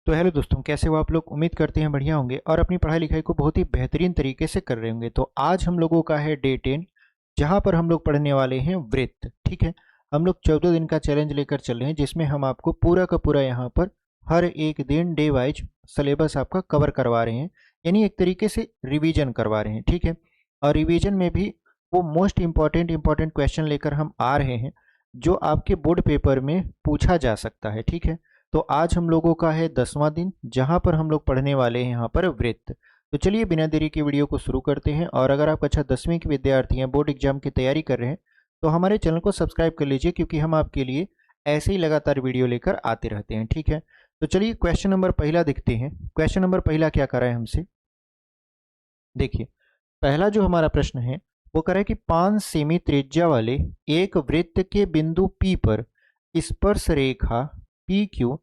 तो हेलो दोस्तों, कैसे हो आप लोग। उम्मीद करते हैं बढ़िया होंगे और अपनी पढ़ाई लिखाई को बहुत ही बेहतरीन तरीके से कर रहे होंगे। तो आज हम लोगों का है डे 10, जहां पर हम लोग पढ़ने वाले हैं वृत्त। ठीक है, हम लोग 14 दिन का चैलेंज लेकर चल रहे हैं, जिसमें हम आपको पूरा का पूरा यहाँ पर हर एक दिन डे वाइज सिलेबस आपका कवर करवा रहे हैं, यानी एक तरीके से रिवीजन करवा रहे हैं। ठीक है, और रिवीजन में भी वो मोस्ट इंपॉर्टेंट क्वेश्चन लेकर हम आ रहे हैं जो आपके बोर्ड पेपर में पूछा जा सकता है। ठीक है, तो आज हम लोगों का है 10वां दिन, जहां पर हम लोग पढ़ने वाले हैं यहाँ पर वृत्त। तो चलिए बिना देरी के वीडियो को शुरू करते हैं। और अगर आप कक्षा 10वीं के विद्यार्थी हैं, बोर्ड एग्जाम की तैयारी कर रहे हैं, तो हमारे चैनल को सब्सक्राइब कर लीजिए, क्योंकि हम आपके लिए ऐसे ही लगातार वीडियो लेकर आते रहते हैं। ठीक है, तो चलिए क्वेश्चन नंबर पहला देखते हैं। क्वेश्चन नंबर पहला क्या कर रहा है हमसे, देखिए। पहला जो हमारा प्रश्न है वो कह रहा है कि 5 सेमी त्रिज्या वाले एक वृत्त के बिंदु P पर स्पर्श रेखा PQ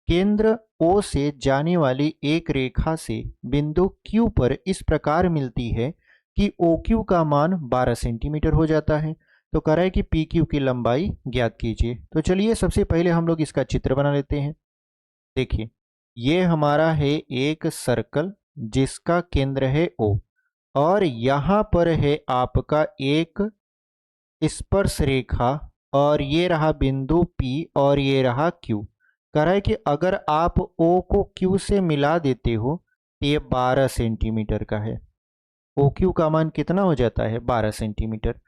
केंद्र O से जाने वाली एक रेखा से बिंदु Q पर इस प्रकार मिलती है कि OQ का मान 12 सेंटीमीटर हो जाता है। तो कह रहा है कि PQ की लंबाई ज्ञात कीजिए। तो चलिए सबसे पहले हम लोग इसका चित्र बना लेते हैं। देखिए, ये हमारा है एक सर्कल जिसका केंद्र है O, और यहाँ पर है आपका एक स्पर्श रेखा, और ये रहा बिंदु P और ये रहा Q। कह रहा है कि अगर आप O को Q से मिला देते हो तो ये 12 सेंटीमीटर का है। OQ का मान कितना हो जाता है, 12 सेंटीमीटर।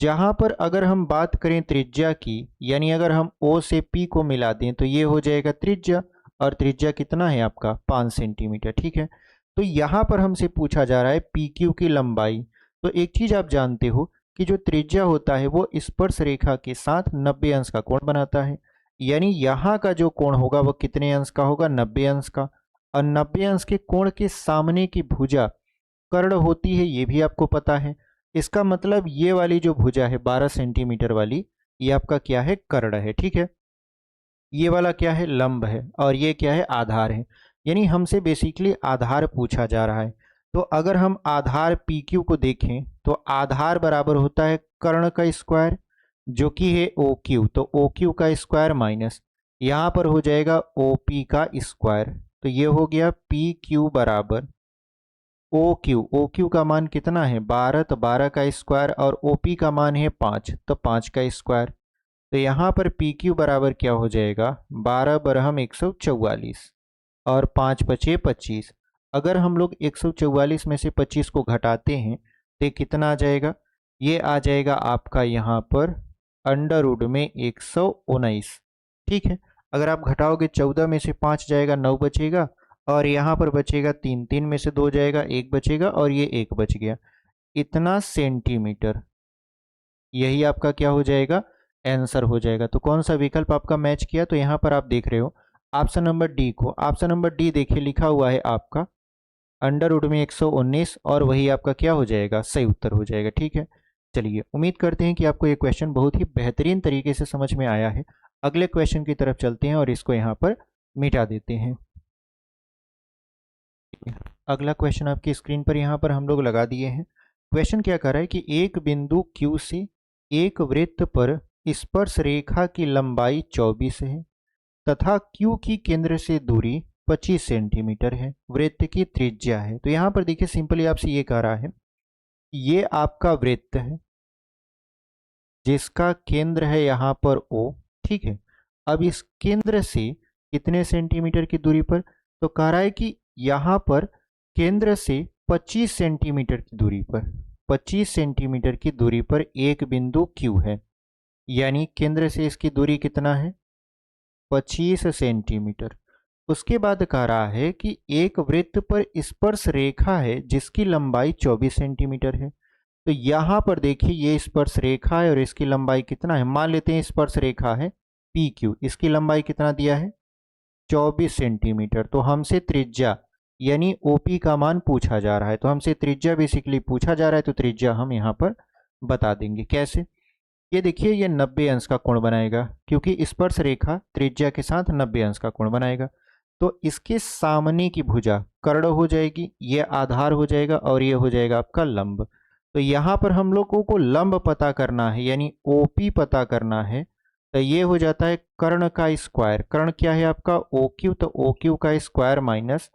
जहाँ पर अगर हम बात करें त्रिज्या की, यानी अगर हम O से P को मिला दें तो ये हो जाएगा त्रिज्या, और त्रिज्या कितना है आपका, 5 सेंटीमीटर। ठीक है, तो यहाँ पर हमसे पूछा जा रहा है PQ की लंबाई। तो एक चीज आप जानते हो कि जो त्रिज्या होता है वो स्पर्श रेखा के साथ 90 अंश का कोण बनाता है, यानी यहाँ का जो कोण होगा वो कितने अंश का होगा, 90 अंश का। और 90 अंश के कोण के सामने की भुजा कर्ण होती है, ये भी आपको पता है। इसका मतलब ये वाली जो भुजा है 12 सेंटीमीटर वाली, ये आपका क्या है, कर्ण है। ठीक है, ये वाला क्या है, लंब है, और ये क्या है, आधार है। यानी हमसे बेसिकली आधार पूछा जा रहा है। तो अगर हम आधार PQ को देखें तो आधार बराबर होता है कर्ण का स्क्वायर, जो कि है OQ। तो OQ का स्क्वायर माइनस यहाँ पर हो जाएगा OP का स्क्वायर। तो ये हो गया PQ बराबर OQ का मान कितना है, 12, तो 12 का स्क्वायर, और OP का मान है 5, तो 5 का स्क्वायर। तो यहाँ पर PQ बराबर क्या हो जाएगा, 12 बरहम 144, और 5 बचे 25। अगर हम लोग 144 में से 25 को घटाते हैं तो कितना आ जाएगा, ये आ जाएगा आपका यहाँ पर अंडर रूट में 119। ठीक है, अगर आप घटाओगे 14 में से 5 जाएगा, 9 बचेगा, और यहाँ पर बचेगा 3, 3 में से 2 जाएगा, 1 बचेगा, और ये 1 बच गया। इतना सेंटीमीटर, यही आपका क्या हो जाएगा, आंसर हो जाएगा। तो कौन सा विकल्प आपका मैच किया, तो यहाँ पर आप देख रहे हो ऑप्शन नंबर डी को। ऑप्शन नंबर डी देखिए लिखा हुआ है आपका अंडर रूट में 119, और वही आपका क्या हो जाएगा, सही उत्तर हो जाएगा। ठीक है, चलिए उम्मीद करते हैं कि आपको ये क्वेश्चन बहुत ही बेहतरीन तरीके से समझ में आया है। अगले क्वेश्चन की तरफ चलते हैं और इसको यहाँ पर मिटा देते हैं। अगला क्वेश्चन आपकी स्क्रीन पर यहाँ पर हम लोग लगा दिए हैं। क्वेश्चन क्या कर रहा है कि एक बिंदु Q से एक वृत्त पर स्पर्श रेखा की लंबाई 24 है तथा Q की केंद्र से दूरी 25 सेंटीमीटर है, वृत्त की त्रिज्या है। तो यहाँ पर देखिए सिंपली आपसे ये कह रहा है, ये आपका वृत्त है जिसका केंद्र है यहाँ पर O। ठीक है, अब इस केंद्र से कितने सेंटीमीटर की दूरी पर, तो कह रहा है कि यहाँ पर केंद्र से 25 सेंटीमीटर की दूरी पर, 25 सेंटीमीटर की दूरी पर एक बिंदु Q है, यानी केंद्र से इसकी दूरी कितना है, 25 सेंटीमीटर। उसके बाद कह रहा है कि एक वृत्त पर स्पर्श रेखा है जिसकी लंबाई 24 सेंटीमीटर है। तो यहाँ पर देखिए ये स्पर्श रेखा है और इसकी लंबाई कितना है, मान लेते हैं स्पर्श रेखा है PQ, इसकी लंबाई कितना दिया है, 24 सेंटीमीटर। तो हमसे त्रिज्या यानी OP का मान पूछा जा रहा है। तो हमसे त्रिज्या बेसिकली पूछा जा रहा है, तो त्रिज्या हम यहाँ पर बता देंगे। कैसे, ये देखिए ये 90 अंश का कोण बनाएगा, क्योंकि स्पर्श रेखा त्रिज्या के साथ 90 अंश का कोण बनाएगा। तो इसके सामने की भुजा कर्ण हो जाएगी, ये आधार हो जाएगा, और ये हो जाएगा आपका लंब। तो यहाँ पर हम लोगों को लंब पता करना है, यानी OP पता करना है। तो ये हो जाता है कर्ण का स्क्वायर। कर्ण क्या है आपका ओ क्यू, तो ओ क्यू का स्क्वायर माइनस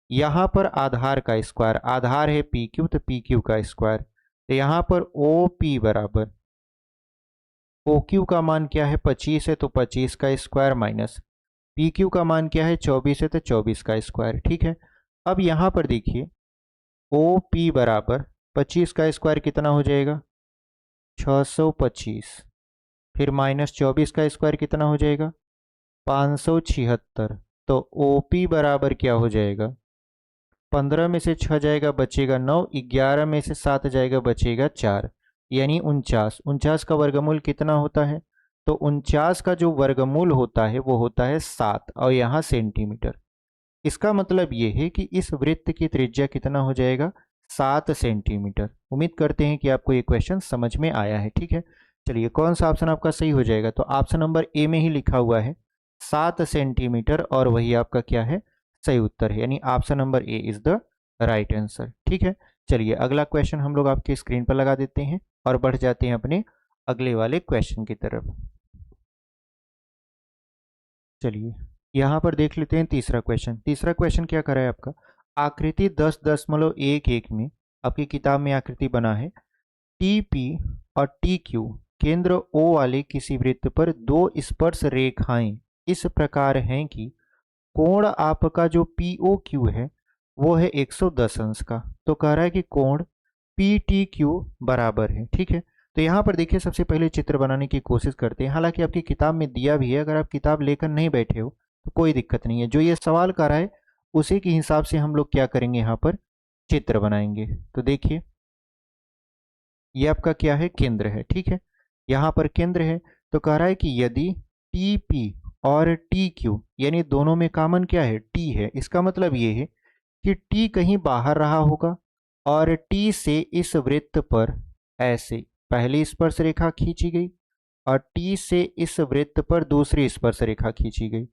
यहाँ पर आधार का स्क्वायर, आधार है पी क्यू, तो पी क्यू का स्क्वायर। तो यहाँ पर ओ पी बराबर ओ क्यू का मान क्या है 25 है, तो 25 का स्क्वायर माइनस पी क्यू का मान क्या है 24 है, तो 24 का स्क्वायर। ठीक है, अब यहाँ पर देखिए ओ पी बराबर 25 का स्क्वायर कितना हो जाएगा 625, फिर माइनस 24 का स्क्वायर कितना हो जाएगा 576। तो ओ पी बराबर क्या हो जाएगा 15 में से 6 जाएगा बचेगा 9, 11 में से 7 जाएगा बचेगा 4, यानी 49। 49 का वर्गमूल कितना होता है, तो 49 का जो वर्गमूल होता है वो होता है 7 और यहाँ सेंटीमीटर। इसका मतलब ये है कि इस वृत्त की त्रिज्या कितना हो जाएगा 7 सेंटीमीटर। उम्मीद करते हैं कि आपको ये क्वेश्चन समझ में आया है। ठीक है, चलिए कौन सा ऑप्शन आपका सही हो जाएगा, तो ऑप्शन नंबर ए में ही लिखा हुआ है 7 सेंटीमीटर, और वही आपका क्या है सही उत्तर है, यानी option number A is the right answer. ठीक है, चलिए अगला क्वेश्चन हम लोग आपके स्क्रीन पर लगा देते हैं और बढ़ जाते हैं अपने अगले वाले क्वेश्चन की तरफ। चलिए यहाँ पर देख लेते हैं तीसरा क्वेश्चन। तीसरा क्वेश्चन क्या कर रहा है आपका, आकृति 10.11 में आपकी किताब में आकृति बना है टी पी और टी क्यू केंद्र ओ वाले किसी वृत्त पर दो स्पर्श रेखाएं इस प्रकार हैं कि कोण आपका जो पी ओ क्यू है वो है 110 अंश का। तो कह रहा है कि कोण पी टी क्यू बराबर है। ठीक है, तो यहाँ पर देखिए सबसे पहले चित्र बनाने की कोशिश करते हैं। हालांकि आपकी किताब में दिया भी है, अगर आप किताब लेकर नहीं बैठे हो तो कोई दिक्कत नहीं है, जो ये सवाल कर रहा है उसी के हिसाब से हम लोग क्या करेंगे यहाँ पर चित्र बनाएंगे। तो देखिए ये आपका क्या है केंद्र है। ठीक है, यहाँ पर केंद्र है, तो कह रहा है कि यदि टी पी और टी क्यू यानी दोनों में कॉमन क्या है टी है, इसका मतलब ये है कि टी कहीं बाहर रहा होगा और टी से इस वृत्त पर ऐसे पहली स्पर्श रेखा खींची गई और टी से इस वृत्त पर दूसरी स्पर्श रेखा खींची गई।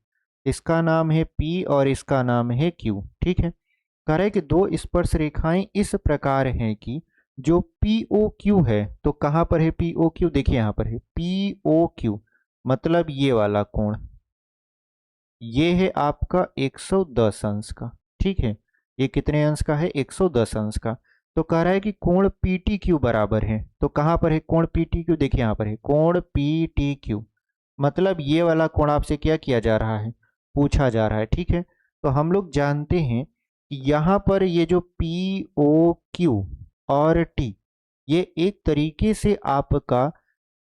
इसका नाम है पी और इसका नाम है क्यू। ठीक है, कह रहा है कि दो स्पर्श रेखाएं इस प्रकार हैं कि जो पी ओ क्यू है, तो कहां पर है पी ओ क्यू, देखिए यहां पर है पी ओ क्यू, मतलब ये वाला कोण ये है आपका 110 अंश का। ठीक है, ये कितने अंश का है 110 अंश का। तो कह रहा है कि कोण पी टी क्यू बराबर है, तो कहां पर है कोण पी टी क्यू, देखिए यहां पर है कोण पी टी क्यू, मतलब ये वाला कोण आपसे क्या किया जा रहा है पूछा जा रहा है। ठीक है, तो हम लोग जानते हैं कि यहाँ पर ये जो पी ओ क्यू और टी ये एक तरीके से आपका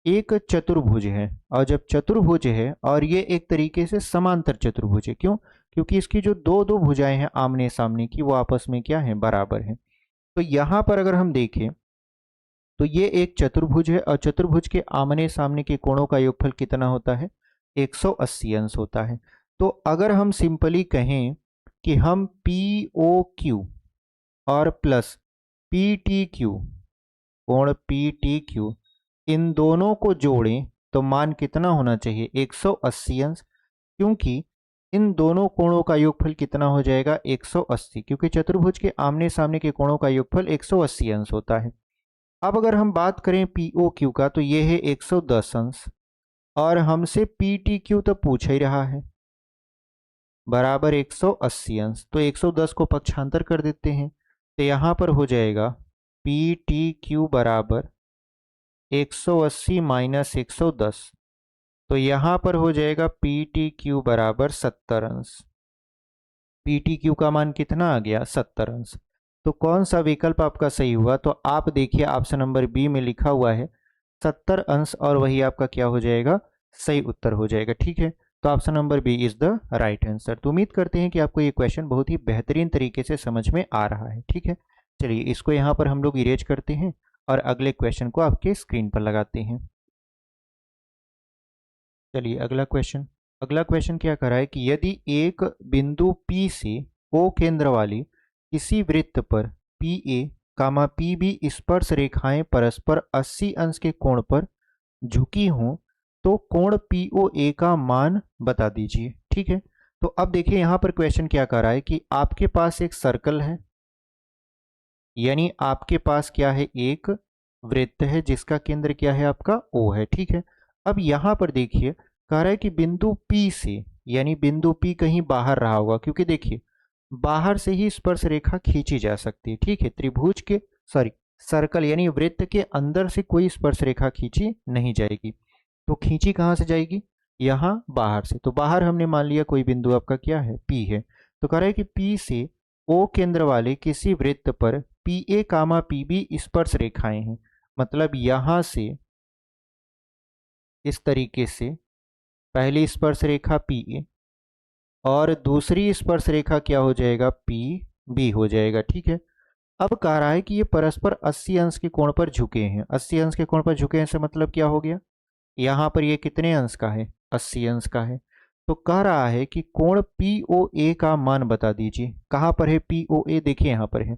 एक चतुर्भुज है, और जब चतुर्भुज है और ये एक तरीके से समांतर चतुर्भुज है, क्यों, क्योंकि इसकी जो दो दो भुजाएं हैं आमने सामने की वो आपस में क्या है बराबर है। तो यहाँ पर अगर हम देखें तो ये एक चतुर्भुज है और चतुर्भुज के आमने सामने के कोणों का योगफल कितना होता है 180 अंश होता है। तो अगर हम सिंपली कहें कि हम पी ओ क्यू और प्लस पी टी क्यू कोण पी टी क्यू इन दोनों को जोड़ें तो मान कितना होना चाहिए 180 अंश, क्योंकि इन दोनों कोणों का योगफल कितना हो जाएगा 180, क्योंकि चतुर्भुज के आमने सामने के कोणों का योगफल 180 अंश होता है। अब अगर हम बात करें पी ओ क्यू का तो ये है 110 अंश और हमसे पी टी क्यू तो पूछ ही रहा है बराबर 180 अंश, तो 110 को पक्षांतर कर देते हैं तो यहाँ पर हो जाएगा पी टी क्यू बराबर 180 माइनस 110, तो यहाँ पर हो जाएगा पी टी क्यू बराबर 70 अंश। पी टी क्यू का मान कितना आ गया 70 अंश। तो कौन सा विकल्प आपका सही हुआ, तो आप देखिए ऑप्शन नंबर बी में लिखा हुआ है 70 अंश और वही आपका क्या हो जाएगा सही उत्तर हो जाएगा। ठीक है, तो option number B is the right answer. तो उम्मीद करते हैं कि आपको ये क्वेश्चन बहुत ही बेहतरीन तरीके से समझ में आ रहा है। ठीक है, चलिए इसको यहाँ पर हम लोग इरेज करते हैं और अगले क्वेश्चन को आपके स्क्रीन पर लगाते हैं। चलिए अगला क्वेश्चन क्या कर रहा है कि यदि एक बिंदु P से O केंद्र वाली किसी वृत्त पर PA कामा PB स्पर्श रेखाएं परस्पर 80 अंश के कोण पर झुकी हों तो कोण POA का मान बता दीजिए। ठीक है, तो अब देखिए यहाँ पर क्वेश्चन क्या कर रहा है कि आपके पास एक सर्कल है, यानी आपके पास क्या है एक वृत्त है जिसका केंद्र क्या है आपका O है। ठीक है, अब यहाँ पर देखिए कह रहा है कि बिंदु P से, यानी बिंदु P कहीं बाहर रहा होगा, क्योंकि देखिए बाहर से ही स्पर्श रेखा खींची जा सकती है, ठीक है। त्रिभुज के, सॉरी, सर्कल यानी वृत्त के अंदर से कोई स्पर्श रेखा खींची नहीं जाएगी। तो खींची कहाँ से जाएगी? यहाँ बाहर से। तो बाहर हमने मान लिया कोई बिंदु आपका क्या है, P है। तो कह रहा है कि P से O केंद्र वाले किसी वृत्त पर PA कामा PB स्पर्श रेखाएं हैं। मतलब यहाँ से इस तरीके से पहली स्पर्श रेखा PA और दूसरी स्पर्श रेखा क्या हो जाएगा, PB हो जाएगा, ठीक है। अब कह रहा है कि ये परस्पर 80 अंश के कोण पर झुके हैं। 80 अंश के कोण पर झुके हैं से मतलब क्या हो गया, यहाँ पर ये कितने अंश का है, 80 अंश का है। तो कह रहा है कि कोण POA का मान बता दीजिए। कहाँ पर है POA, देखिए यहाँ पर है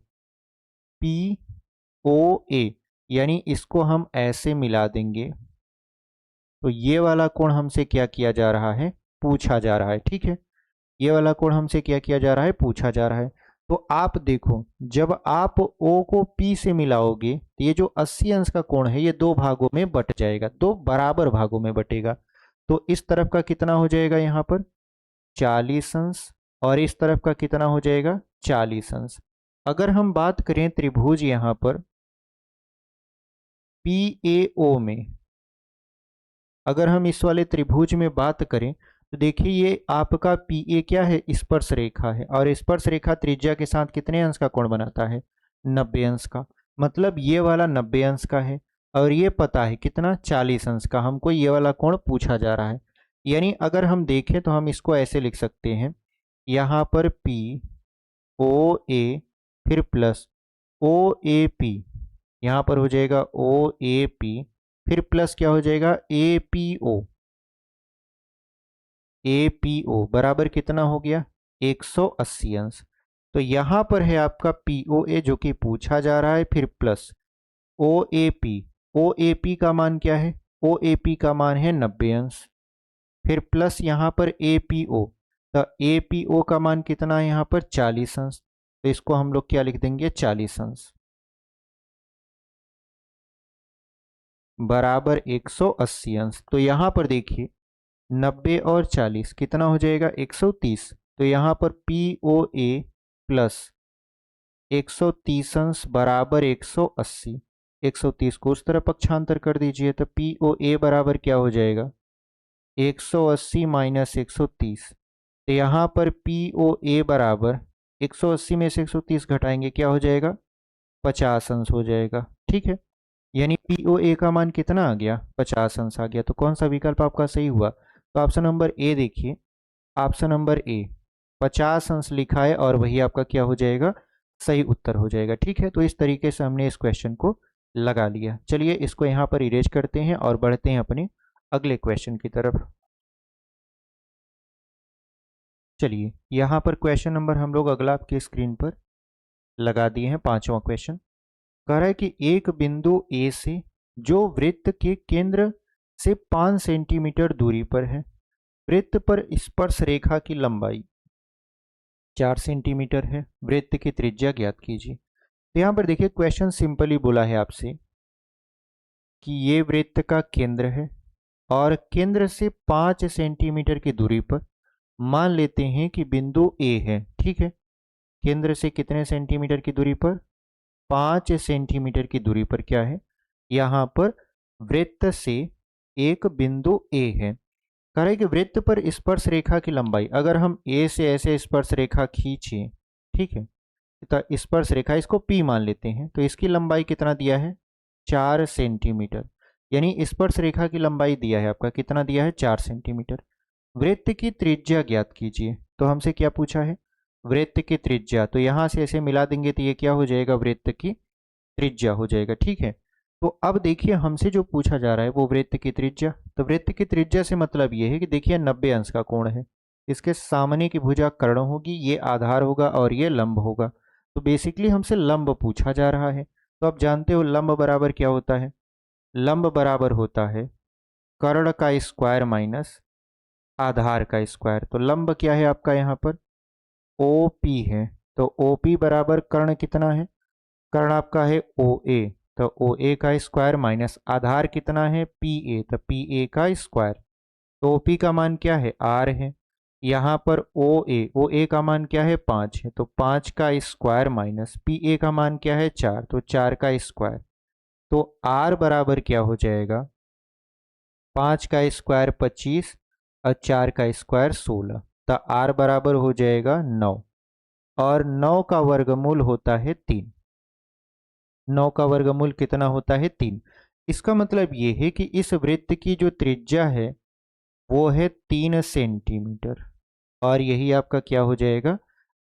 POA, यानी इसको हम ऐसे मिला देंगे तो ये वाला कोण हमसे क्या किया जा रहा है, पूछा जा रहा है, ठीक है। ये वाला कोण हमसे क्या किया जा रहा है, पूछा जा रहा है। तो आप देखो जब आप O को P से मिलाओगे तो ये जो 80 अंश का कोण है ये दो भागों में बट जाएगा, दो बराबर भागों में बटेगा। तो इस तरफ का कितना हो जाएगा यहाँ पर 40 अंश, और इस तरफ का कितना हो जाएगा 40 अंश। अगर हम बात करें त्रिभुज यहाँ पर PAO में, अगर हम इस वाले त्रिभुज में बात करें तो देखिए ये आपका PA क्या है, स्पर्श रेखा है, और स्पर्श रेखा त्रिज्या के साथ कितने अंश का कोण बनाता है, 90 अंश का। मतलब ये वाला 90 अंश का है और ये पता है कितना, 40 अंश का। हमको ये वाला कोण पूछा जा रहा है। यानी अगर हम देखें तो हम इसको ऐसे लिख सकते हैं, यहाँ पर POA फिर प्लस OAP, यहाँ पर हो जाएगा OAP फिर प्लस क्या हो जाएगा APO बराबर कितना हो गया 180 अंश। तो यहाँ पर है आपका POA जो कि पूछा जा रहा है, फिर प्लस OAP का मान क्या है, OAP का मान है 90 अंश, फिर प्लस यहाँ पर APO, तो APO का मान कितना है यहाँ पर 40 अंश। तो इसको हम लोग क्या लिख देंगे 40 अंश बराबर 180 अंश। तो यहाँ पर देखिए 90 और 40 कितना हो जाएगा 130। तो यहाँ पर POA प्लस 130 अंश बराबर 180। 130 को उस तरफ पक्षांतर कर दीजिए तो POA बराबर क्या हो जाएगा 180 माइनस 130। तो यहाँ पर POA बराबर 180 में से 130 घटाएंगे क्या हो जाएगा 50 अंश हो जाएगा, ठीक है। यानी POA का मान कितना आ गया 50 अंश आ गया। तो कौन सा विकल्प आपका सही हुआ, तो ऑप्शन नंबर ए देखिए, ऑप्शन नंबर ए 50 अंश लिखा है और वही आपका क्या हो जाएगा सही उत्तर हो जाएगा, ठीक है। तो इस तरीके से हमने इस क्वेश्चन को लगा लिया। चलिए इसको यहाँ पर इरेज करते हैं और बढ़ते हैं अपने अगले क्वेश्चन की तरफ। चलिए यहाँ पर क्वेश्चन नंबर हम लोग अगला आपके स्क्रीन पर लगा दिए हैं, 5वां क्वेश्चन। कह रहा है कि एक बिंदु ए से जो वृत्त के केंद्र से 5 सेंटीमीटर दूरी पर है, वृत्त पर स्पर्श रेखा की लंबाई 4 सेंटीमीटर है, वृत्त की त्रिज्या ज्ञात कीजिए। तो यहाँ पर देखिए क्वेश्चन सिंपली बोला है आपसे कि ये वृत्त का केंद्र है और केंद्र से 5 सेंटीमीटर की दूरी पर मान लेते हैं कि बिंदु ए है, ठीक है। केंद्र से कितने सेंटीमीटर की दूरी पर, 5 सेंटीमीटर की दूरी पर क्या है, यहाँ पर वृत्त से एक बिंदु ए है। कह रहा है कि वृत्त पर स्पर्श रेखा की लंबाई, अगर हम ए से ऐसे स्पर्श रेखा खींचे, ठीक है, तो स्पर्श रेखा इसको P मान लेते हैं, तो इसकी लंबाई कितना दिया है 4 सेंटीमीटर। यानी स्पर्श रेखा की लंबाई दिया है आपका, कितना दिया है 4 सेंटीमीटर। वृत्त की त्रिज्या ज्ञात कीजिए। तो हमसे क्या पूछा है, वृत्त की त्रिज्या। तो यहाँ से ऐसे मिला देंगे तो ये क्या हो जाएगा वृत्त की त्रिज्या हो जाएगा, ठीक है। तो अब देखिए हमसे जो पूछा जा रहा है वो वृत्त की त्रिज्या। तो वृत्त की त्रिज्या से मतलब ये है कि देखिए 90 अंश का कोण है, इसके सामने की भुजा कर्ण होगी, ये आधार होगा और ये लंब होगा। तो बेसिकली हमसे लंब पूछा जा रहा है। तो आप जानते हो लंब बराबर क्या होता है, लंब बराबर होता है कर्ण का स्क्वायर माइनस आधार का स्क्वायर। तो लंब क्या है आपका यहाँ पर OP है, तो OP बराबर कर्ण कितना है, कर्ण आपका है OA, तो ओ ए का स्क्वायर माइनस आधार कितना है पी ए, तो पी ए का स्क्वायर, तो पी का मान क्या है आर है। यहाँ पर ओ ए का मान क्या है 5 है, तो 5 का स्क्वायर माइनस पी ए का मान क्या है 4, तो 4 का स्क्वायर, तो आर बराबर क्या हो जाएगा 5 का स्क्वायर 25 और 4 का स्क्वायर 16, तो आर बराबर हो जाएगा 9, और 9 का वर्गमूल होता है 3। 9 का वर्गमूल कितना होता है 3। इसका मतलब ये है कि इस वृत्त की जो त्रिज्या है वो है 3 सेंटीमीटर, और यही आपका क्या हो जाएगा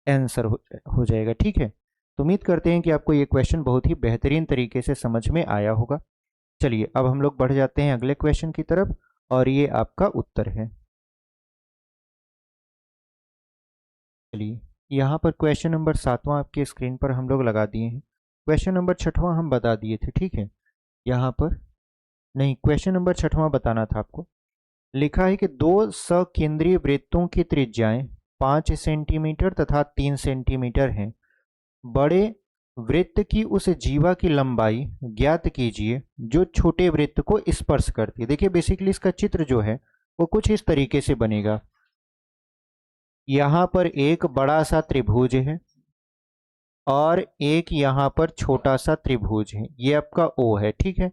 आंसर हो जाएगा। ठीक है, तो उम्मीद करते हैं कि आपको ये क्वेश्चन बहुत ही बेहतरीन तरीके से समझ में आया होगा। चलिए अब हम लोग बढ़ जाते हैं अगले क्वेश्चन की तरफ, और ये आपका उत्तर है। चलिए यहाँ पर क्वेश्चन नंबर 7वां आपके स्क्रीन पर हम लोग लगा दिए हैं। क्वेश्चन नंबर 6वां हम बता दिए थे, ठीक है। यहाँ पर नहीं, क्वेश्चन नंबर 6वां बताना था आपको। लिखा है कि दो सकेंद्रीय वृत्तों की त्रिज्याएं 5 सेंटीमीटर तथा 3 सेंटीमीटर हैं। बड़े वृत्त की उस जीवा की लंबाई ज्ञात कीजिए जो छोटे वृत्त को स्पर्श करती है। देखिए बेसिकली इसका चित्र जो है वो कुछ इस तरीके से बनेगा। यहाँ पर एक बड़ा सा त्रिभुज है और एक यहाँ पर छोटा सा त्रिभुज है, ये आपका ओ है, ठीक है।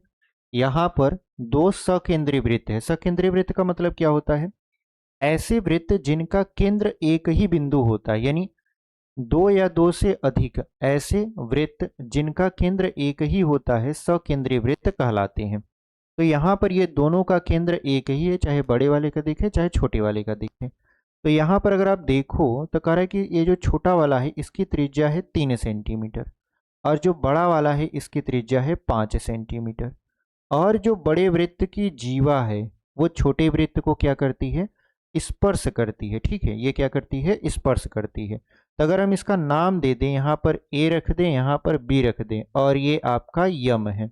यहाँ पर दो सकेंद्रीय वृत्त है। सकेंद्रीय वृत्त का मतलब क्या होता है, ऐसे वृत्त जिनका केंद्र एक ही बिंदु होता है, यानी दो या दो से अधिक ऐसे वृत्त जिनका केंद्र एक ही होता है सकेंद्रीय वृत्त कहलाते हैं। तो यहाँ पर ये दोनों का केंद्र एक ही है, चाहे बड़े वाले का दिखे चाहे छोटे वाले का दिखे। तो यहाँ पर अगर आप देखो तो कह रहा है कि ये जो छोटा वाला है इसकी त्रिज्या है 3 सेंटीमीटर, और जो बड़ा वाला है इसकी त्रिज्या है 5 सेंटीमीटर, और जो बड़े वृत्त की जीवा है वो छोटे वृत्त को क्या करती है, स्पर्श करती है। ठीक है, ये क्या करती है, स्पर्श करती है। तो अगर हम इसका नाम दे दें, यहाँ पर ए रख दें, यहाँ पर बी रख दें, और ये आपका यम है,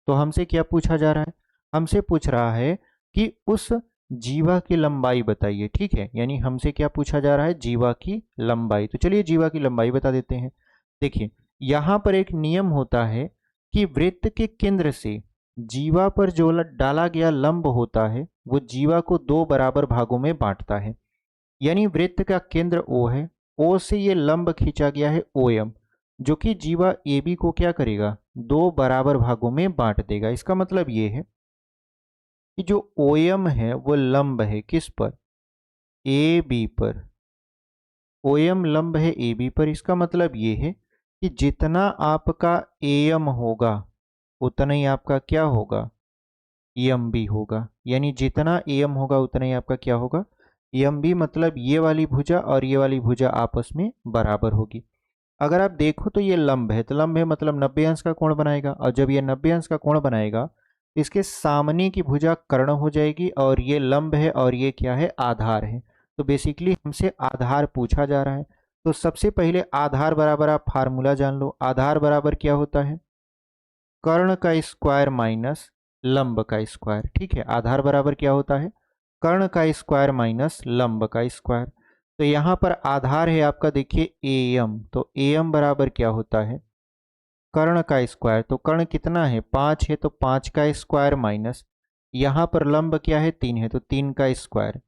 तो हमसे क्या पूछा जा रहा है, हमसे पूछ रहा है कि उस जीवा की लंबाई बताइए। ठीक है, यानी हमसे क्या पूछा जा रहा है, जीवा की लंबाई। तो चलिए जीवा की लंबाई बता देते हैं। देखिए यहाँ पर एक नियम होता है कि वृत्त के केंद्र से जीवा पर जो डाला गया लंब होता है वो जीवा को दो बराबर भागों में बांटता है। यानी वृत्त का केंद्र ओ है, ओ से ये लंब खींचा गया है ओ एम, जो कि जीवा ए बी को क्या करेगा, दो बराबर भागों में बांट देगा। इसका मतलब ये है कि जो ओ एम है वो लंब है किस पर, ए बी पर। ओ एम लंब है ए बी पर। इसका मतलब ये है कि जितना आपका ए एम होगा उतना ही आपका क्या होगा, एम बी होगा। यानी जितना ए एम होगा उतना ही आपका क्या होगा, एम बी। मतलब ये वाली भुजा और ये वाली भुजा आपस में बराबर होगी। अगर आप देखो तो ये लंब है, तो लंब है मतलब 90 अंश का कोण बनाएगा, और जब ये 90 अंश का कोण बनाएगा इसके सामने की भुजा कर्ण हो जाएगी, और ये लंब है और ये क्या है, आधार है। तो बेसिकली हमसे आधार पूछा जा रहा है। तो सबसे पहले आधार बराबर आप फार्मूला जान लो। आधार बराबर क्या होता है, कर्ण का स्क्वायर माइनस लंब का स्क्वायर। ठीक है, आधार बराबर क्या होता है, कर्ण का स्क्वायर माइनस लंब का स्क्वायर। तो यहाँ पर आधार है आपका, देखिए ए एम, तो ए एम बराबर क्या होता है, कर्ण का स्क्वायर। तो कर्ण कितना है, 5 है, तो 5 का स्क्वायर माइनस यहाँ पर लंब क्या है, 3 है, तो 3 का स्क्वायर।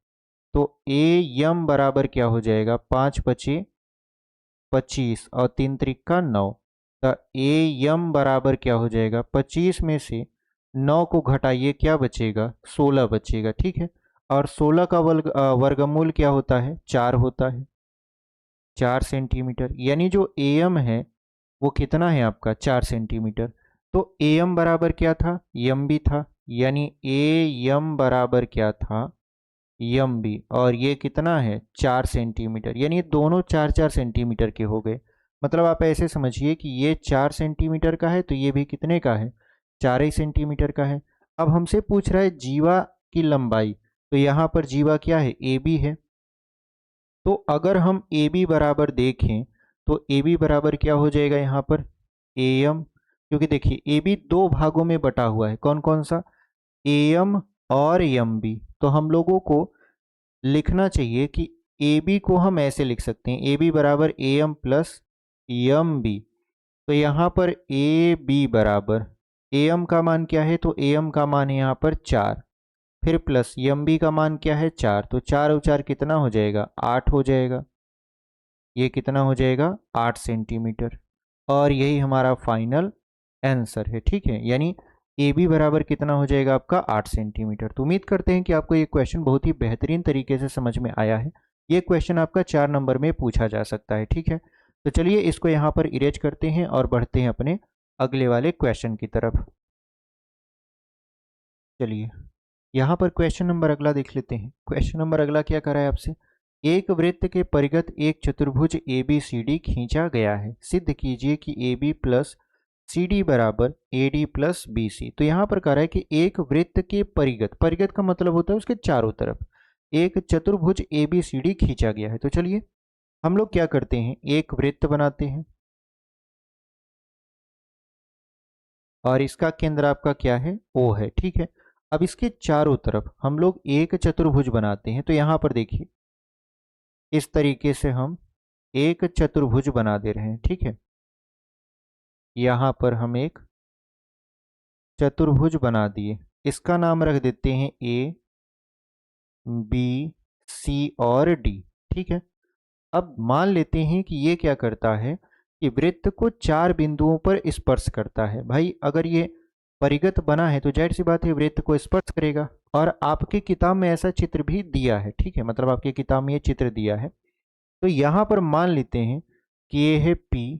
तो ए एम बराबर क्या हो जाएगा, 5 पचे 25 और 3 त्रिक 9। तो ए एम बराबर क्या हो जाएगा, 25 में से 9 को घटाइए क्या बचेगा, 16 बचेगा। ठीक है, और 16 का वर्गमूल क्या होता है, 4 होता है, 4 सेंटीमीटर। यानी जो ए एम है वो कितना है आपका, 4 सेंटीमीटर। तो ए एम बराबर क्या था, एम बी था। यानी ए एम बराबर क्या था, एम बी, और ये कितना है, 4 सेंटीमीटर। यानी ये दोनों 4-4 सेंटीमीटर के हो गए। मतलब आप ऐसे समझिए कि ये 4 सेंटीमीटर का है तो ये भी कितने का है, 4 ही सेंटीमीटर का है। अब हमसे पूछ रहा है जीवा की लंबाई, तो यहाँ पर जीवा क्या है, ए बी है। तो अगर हम ए बी बराबर देखें तो ए बी बराबर क्या हो जाएगा यहाँ पर, ए एम। क्योंकि देखिए ए बी दो भागों में बटा हुआ है, कौन कौन सा, ए एम और एम बी। तो हम लोगों को लिखना चाहिए कि ए बी को हम ऐसे लिख सकते हैं, ए बी बराबर A M plus M B. तो यहाँ पर ए बी बराबर एम का मान क्या है, तो एम का मान है यहाँ पर 4, फिर प्लस एम बी का मान क्या है 4, तो 4 और 4 कितना हो जाएगा, 8 हो जाएगा। ये कितना हो जाएगा, 8 सेंटीमीटर। और यही हमारा फाइनल आंसर है, ठीक है। यानी ए बी बराबर कितना हो जाएगा आपका, 8 सेंटीमीटर। तो उम्मीद करते हैं कि आपको ये क्वेश्चन बहुत ही बेहतरीन तरीके से समझ में आया है। ये क्वेश्चन आपका 4 नंबर में पूछा जा सकता है, ठीक है। तो चलिए इसको यहाँ पर इरेज करते हैं और बढ़ते हैं अपने अगले वाले क्वेश्चन की तरफ। चलिए यहाँ पर क्वेश्चन नंबर अगला देख लेते हैं। क्वेश्चन नंबर अगला क्या कर रहा है आपसे, एक वृत्त के परिगत एक चतुर्भुज ए बी सी डी खींचा गया है, सिद्ध कीजिए कि A B plus C D बराबर A D plus B C. तो यहाँ पर कह रहा है कि एक वृत्त के परिगत, परिगत का मतलब होता है उसके चारों तरफ, एक चतुर्भुज ए बी सी डी खींचा गया है। तो चलिए हम लोग क्या करते हैं, एक वृत्त बनाते हैं और इसका केंद्र आपका क्या है, ओ है, ठीक है। अब इसके चारों तरफ हम लोग एक चतुर्भुज बनाते हैं। तो यहाँ पर देखिए इस तरीके से हम एक चतुर्भुज बना दे रहे हैं, ठीक है। यहाँ पर हम एक चतुर्भुज बना दिए, इसका नाम रख देते हैं ए बी सी और डी, ठीक है। अब मान लेते हैं कि ये क्या करता है कि वृत्त को 4 बिंदुओं पर स्पर्श करता है। भाई अगर ये परिगत बना है तो जाहिर सी बात है वृत्त को स्पर्श करेगा। और आपकी किताब में ऐसा चित्र भी दिया है, ठीक है, मतलब आपकी किताब में ये चित्र दिया है। तो यहाँ पर मान लेते हैं कि ये है P,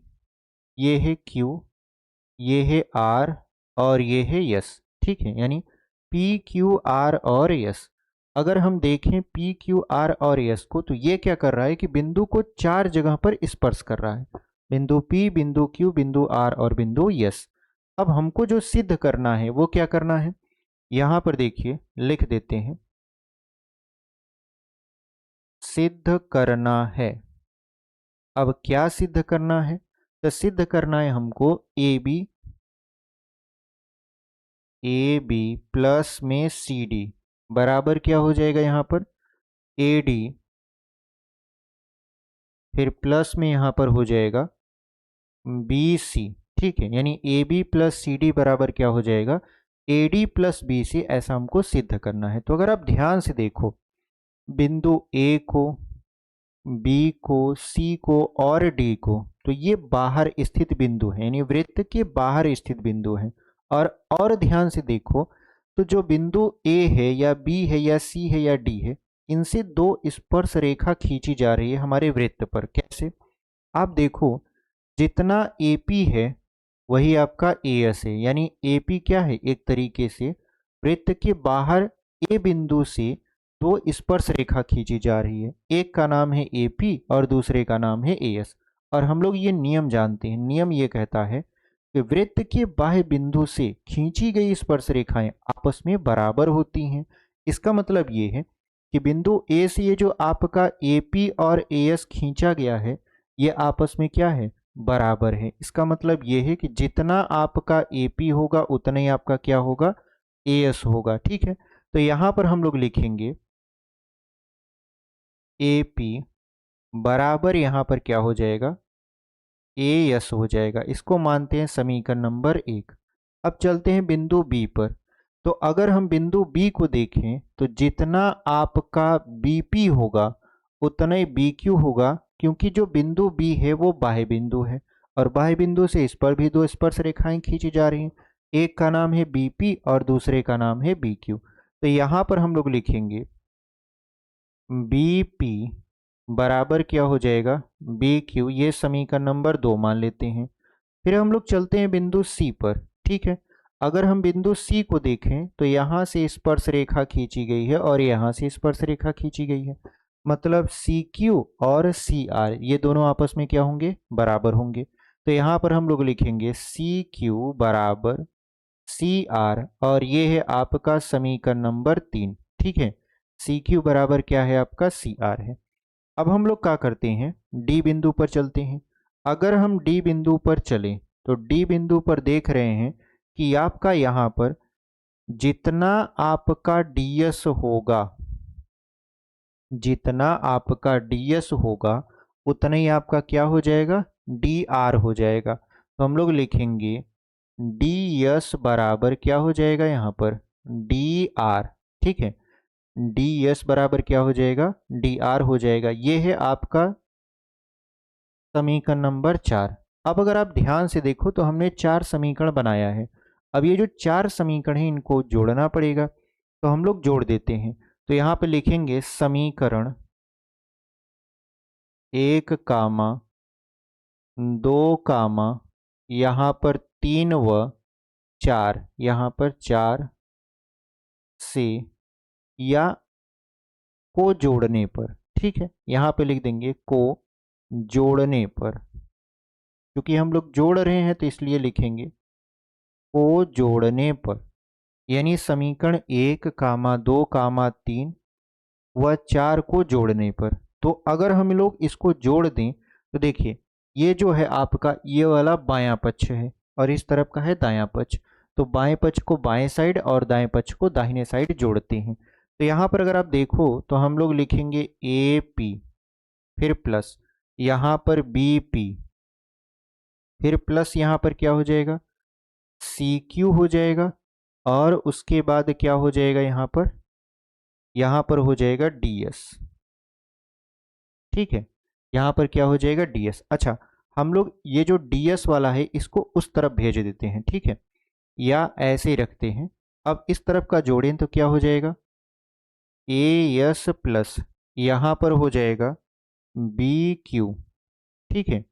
ये है Q, ये है R और ये है S, ठीक है। यानी P Q R और S। अगर हम देखें P Q R और S को, तो ये क्या कर रहा है कि बिंदु को 4 जगह पर स्पर्श कर रहा है, बिंदु P, बिंदु Q, बिंदु R और बिंदु S। अब हमको जो सिद्ध करना है वो क्या करना है, यहाँ पर देखिए लिख देते हैं, सिद्ध करना है। अब क्या सिद्ध करना है, तो सिद्ध करना है हमको ए बी प्लस में सी डी बराबर क्या हो जाएगा, यहाँ पर ए डी, फिर प्लस में यहाँ पर हो जाएगा बी सी, ठीक है। यानी A B plus C D बराबर क्या हो जाएगा, A D plus B C. ऐसा हमको सिद्ध करना है। तो अगर आप ध्यान से देखो, बिंदु ए को, बी को, सी को और डी को, तो ये बाहर स्थित बिंदु है, यानी वृत्त के बाहर स्थित बिंदु है। और ध्यान से देखो तो जो बिंदु ए है या बी है या सी है या डी है, इनसे 2 स्पर्श रेखा खींची जा रही है हमारे वृत्त पर। कैसे, आप देखो जितना AP है वही आपका AS है। यानी AP क्या है, एक तरीके से वृत्त के बाहर ए बिंदु से 2 स्पर्श रेखा खींची जा रही है, एक का नाम है AP और दूसरे का नाम है AS। और हम लोग ये नियम जानते हैं, नियम ये कहता है कि वृत्त के बाह्य बिंदु से खींची गई स्पर्श रेखाएं आपस में बराबर होती हैं। इसका मतलब ये है कि बिंदु A से ये जो आपका AP और AS खींचा गया है, ये आपस में क्या है, बराबर है। इसका मतलब ये है कि जितना आपका AP होगा उतना ही आपका क्या होगा, AS होगा, ठीक है। तो यहाँ पर हम लोग लिखेंगे AP बराबर यहाँ पर क्या हो जाएगा, AS हो जाएगा। इसको मानते हैं समीकरण नंबर 1। अब चलते हैं बिंदु B पर। तो अगर हम बिंदु B को देखें तो जितना आपका BP होगा उतना ही BQ होगा, क्योंकि जो बिंदु B है वो बाह्य बिंदु है और बाह्य बिंदु से इस पर भी 2 स्पर्श रेखाएं खींची जा रही हैं, एक का नाम है BP और दूसरे का नाम है BQ। तो यहाँ पर हम लोग लिखेंगे BP बराबर क्या हो जाएगा, BQ। ये समीकरण नंबर 2 मान लेते हैं। फिर हम लोग चलते हैं बिंदु C पर, ठीक है। अगर हम बिंदु C को देखें तो यहाँ से स्पर्श रेखा खींची गई है और यहाँ से स्पर्श रेखा खींची गई है, मतलब CQ और CR ये दोनों आपस में क्या होंगे, बराबर होंगे। तो यहाँ पर हम लोग लिखेंगे CQ बराबर CR और ये है आपका समीकरण नंबर 3, ठीक है। CQ बराबर क्या है आपका, CR है। अब हम लोग क्या करते हैं, D बिंदु पर चलते हैं। अगर हम D बिंदु पर चलें तो D बिंदु पर देख रहे हैं कि आपका यहाँ पर जितना आपका DS होगा, जितना आपका DS होगा उतना ही आपका क्या हो जाएगा, DR हो जाएगा। तो हम लोग लिखेंगे डी एस बराबर क्या हो जाएगा यहाँ पर डी आर। ठीक है, डी एस बराबर क्या हो जाएगा डी आर हो जाएगा। ये है आपका समीकरण नंबर 4। अब अगर आप ध्यान से देखो तो हमने 4 समीकरण बनाया है। अब ये जो 4 समीकरण है इनको जोड़ना पड़ेगा, तो हम लोग जोड़ देते हैं। तो यहाँ पे लिखेंगे समीकरण 1 कामा 2 कामा यहाँ पर 3 व 4, यहाँ पर 4 से या को जोड़ने पर। ठीक है, यहाँ पे लिख देंगे को जोड़ने पर, क्योंकि हम लोग जोड़ रहे हैं तो इसलिए लिखेंगे को जोड़ने पर। यानी समीकरण 1 कामा 2 कामा 3 व 4 को जोड़ने पर। तो अगर हम लोग इसको जोड़ दें तो देखिए ये जो है आपका ये वाला बायां पक्ष है और इस तरफ का है दायां पक्ष। तो बाएं पक्ष को बाएं साइड और दाएं पक्ष को दाहिने साइड जोड़ते हैं। तो यहाँ पर अगर आप देखो तो हम लोग लिखेंगे ए पी, फिर प्लस यहाँ पर बी पी, फिर प्लस यहाँ पर क्या हो जाएगा सी क्यू हो जाएगा, और उसके बाद क्या हो जाएगा यहाँ पर हो जाएगा डी एस। ठीक है, यहाँ पर क्या हो जाएगा डी एस। अच्छा, हम लोग ये जो डी एस वाला है इसको उस तरफ भेज देते हैं। ठीक है, या ऐसे ही रखते हैं। अब इस तरफ का जोड़ें तो क्या हो जाएगा ए एस प्लस यहाँ पर हो जाएगा बी क्यू। ठीक है,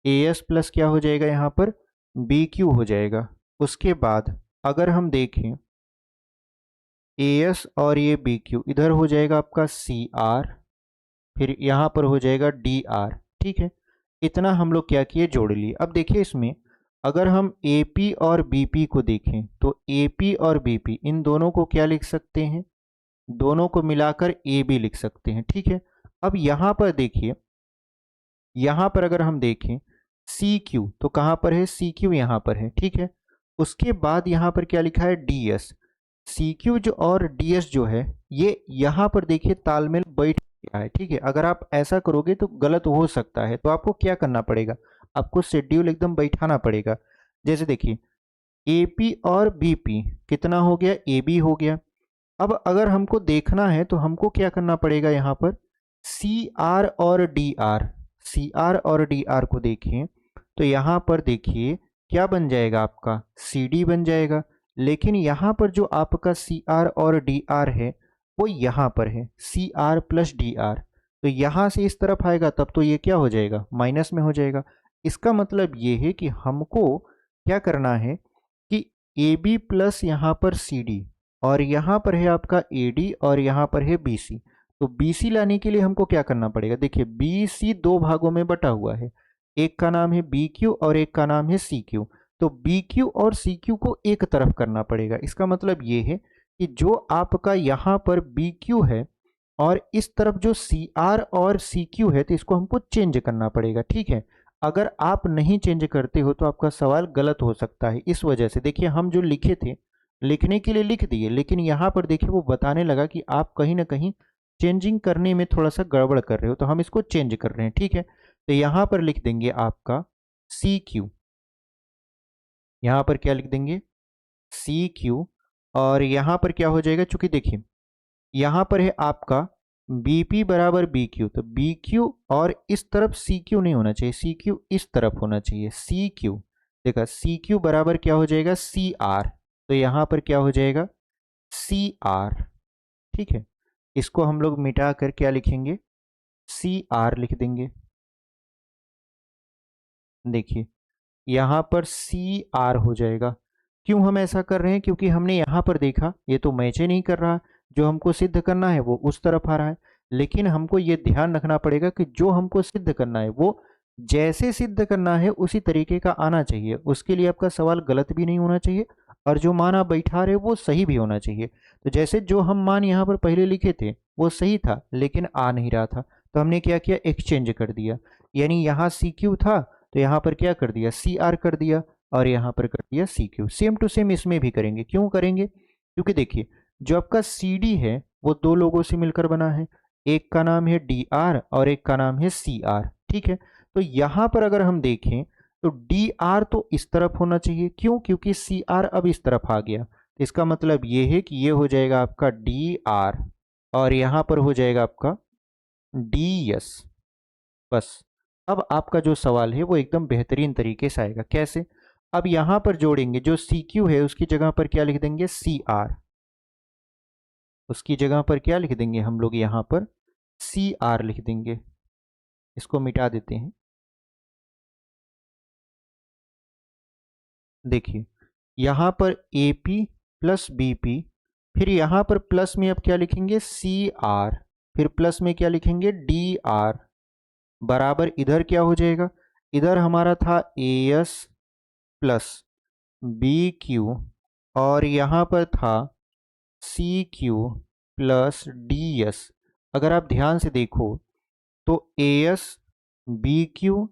ए एस प्लस क्या हो जाएगा यहाँ पर बी क्यू हो जाएगा। उसके बाद अगर हम देखें ए एस और ये बी क्यू इधर हो जाएगा आपका सी आर, फिर यहाँ पर हो जाएगा डी आर। ठीक है, इतना हम लोग क्या किए जोड़ लिए। अब देखिए इसमें अगर हम ए पी और बी पी को देखें तो ए पी और बी पी इन दोनों को क्या लिख सकते हैं दोनों को मिलाकर ए बी लिख सकते हैं। ठीक है, अब यहाँ पर देखिए यहाँ पर अगर हम देखें सी क्यू तो कहाँ पर है सी क्यू यहाँ पर है। ठीक है, उसके बाद यहाँ पर क्या लिखा है डी एस। सी क्यू जो और डी एस जो है ये यहाँ पर देखिए तालमेल बैठ गया है। ठीक है, अगर आप ऐसा करोगे तो गलत हो सकता है, तो आपको क्या करना पड़ेगा आपको शेड्यूल एकदम बैठाना पड़ेगा। जैसे देखिए ए पी और बी पी कितना हो गया ए बी हो गया। अब अगर हमको देखना है तो हमको क्या करना पड़ेगा यहाँ पर सी आर और डी आर। सी आर और डी आर को देखें तो यहाँ पर देखिए क्या बन जाएगा आपका सी डी बन जाएगा। लेकिन यहाँ पर जो आपका सी आर और डी आर है वो यहाँ पर है C R plus D R. तो यहाँ से इस तरफ आएगा तब तो ये क्या हो जाएगा माइनस में हो जाएगा। इसका मतलब ये है कि हमको क्या करना है कि ए बी प्लस यहाँ पर सी डी और यहाँ पर है आपका ए डी और यहाँ पर है बी सी। तो बी सी लाने के लिए हमको क्या करना पड़ेगा देखिए बी सी दो भागों में बटा हुआ है, एक का नाम है बी क्यू और एक का नाम है सी क्यू। तो बी क्यू और सी क्यू को एक तरफ करना पड़ेगा। इसका मतलब ये है कि जो आपका यहाँ पर बी क्यू है और इस तरफ जो सी आर और सी क्यू है तो इसको हमको चेंज करना पड़ेगा। ठीक है, अगर आप नहीं चेंज करते हो तो आपका सवाल गलत हो सकता है। इस वजह से देखिए हम जो लिखे थे लिखने के लिए लिख दिए, लेकिन यहाँ पर देखिए वो बताने लगा कि आप कहीं ना कहीं चेंजिंग करने में थोड़ा सा गड़बड़ कर रहे हो, तो हम इसको चेंज कर रहे हैं। ठीक है, तो यहाँ पर लिख देंगे आपका सी क्यू, यहाँ पर क्या लिख देंगे सी क्यू, और यहाँ पर क्या हो जाएगा चूंकि देखिए यहाँ पर है आपका बी पी बराबर बी क्यू, तो बी क्यू और इस तरफ सी क्यू नहीं होना चाहिए, सी क्यू इस तरफ होना चाहिए सी क्यू। देखा सी क्यू बराबर क्या हो जाएगा सी आर, तो यहाँ पर क्या हो जाएगा सी आर। ठीक है, इसको हम लोग मिटा कर क्या लिखेंगे सी आर लिख देंगे। देखिए यहाँ पर सी आर हो जाएगा। क्यों हम ऐसा कर रहे हैं क्योंकि हमने यहाँ पर देखा ये तो मैच ही नहीं कर रहा, जो हमको सिद्ध करना है वो उस तरफ आ रहा है। लेकिन हमको ये ध्यान रखना पड़ेगा कि जो हमको सिद्ध करना है वो जैसे सिद्ध करना है उसी तरीके का आना चाहिए। उसके लिए आपका सवाल गलत भी नहीं होना चाहिए और जो मान आप बैठा रहे वो सही भी होना चाहिए। तो जैसे जो हम मान यहाँ पर पहले लिखे थे वो सही था लेकिन आ नहीं रहा था, तो हमने क्या किया एक्सचेंज कर दिया। यानी यहाँ सी क्यू था तो यहाँ पर क्या कर दिया सी आर कर दिया और यहाँ पर कर दिया C Q. Same to same इसमें भी करेंगे। क्यों करेंगे क्योंकि देखिए जो आपका सी डी है वो दो लोगों से मिलकर बना है, एक का नाम है डी आर और एक का नाम है सी आर। ठीक है, तो यहाँ पर अगर हम देखें तो डी आर तो इस तरफ होना चाहिए, क्यों? क्योंकि सी आर अब इस तरफ आ गया। इसका मतलब ये है कि ये हो जाएगा आपका डी आर और यहाँ पर हो जाएगा आपका डी एस। बस अब आपका जो सवाल है वो एकदम बेहतरीन तरीके से आएगा। कैसे? अब यहाँ पर जोड़ेंगे, जो सी क्यू है उसकी जगह पर क्या लिख देंगे? C R. उसकी जगह पर क्या लिख देंगे हम लोग? यहाँ पर सी आर लिख देंगे। इसको मिटा देते हैं। देखिए यहाँ पर A P plus B P, फिर यहाँ पर प्लस में अब क्या लिखेंगे? सी आर, फिर प्लस में क्या लिखेंगे? डी आर, बराबर इधर क्या हो जाएगा? इधर हमारा था A S plus B Q और यहाँ पर था C Q plus D S. अगर आप ध्यान से देखो तो A S, B Q,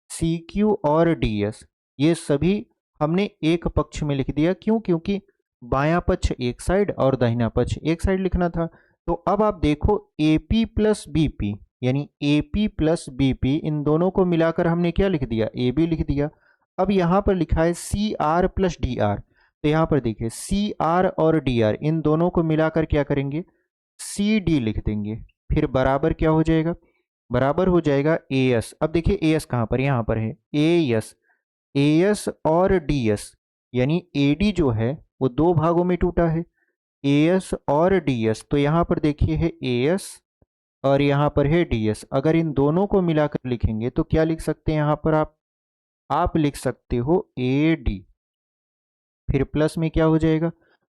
C Q और डी एस ये सभी हमने एक पक्ष में लिख दिया। क्यों? क्योंकि बायां पक्ष एक साइड और दाहिना पक्ष एक साइड लिखना था। तो अब आप देखो A P plus B P, यानी A P plus B P, इन दोनों को मिलाकर हमने क्या लिख दिया? ए बी लिख दिया। अब यहाँ पर लिखा है C R plus D R, तो यहाँ पर देखिए सी आर और डी आर इन दोनों को मिलाकर क्या करेंगे? सी डी लिख देंगे। फिर बराबर क्या हो जाएगा? बराबर हो जाएगा ए एस। अब देखिए ए एस कहाँ पर? यहाँ पर है ए एस। ए एस और डी एस, यानी ए डी जो है वो दो भागों में टूटा है, ए एस और डी एस। तो यहाँ पर देखिए है ए एस और यहाँ पर है डी एस। अगर इन दोनों को मिलाकर लिखेंगे तो क्या लिख सकते हैं यहाँ पर? आप लिख सकते हो ए डी। फिर प्लस में क्या हो जाएगा?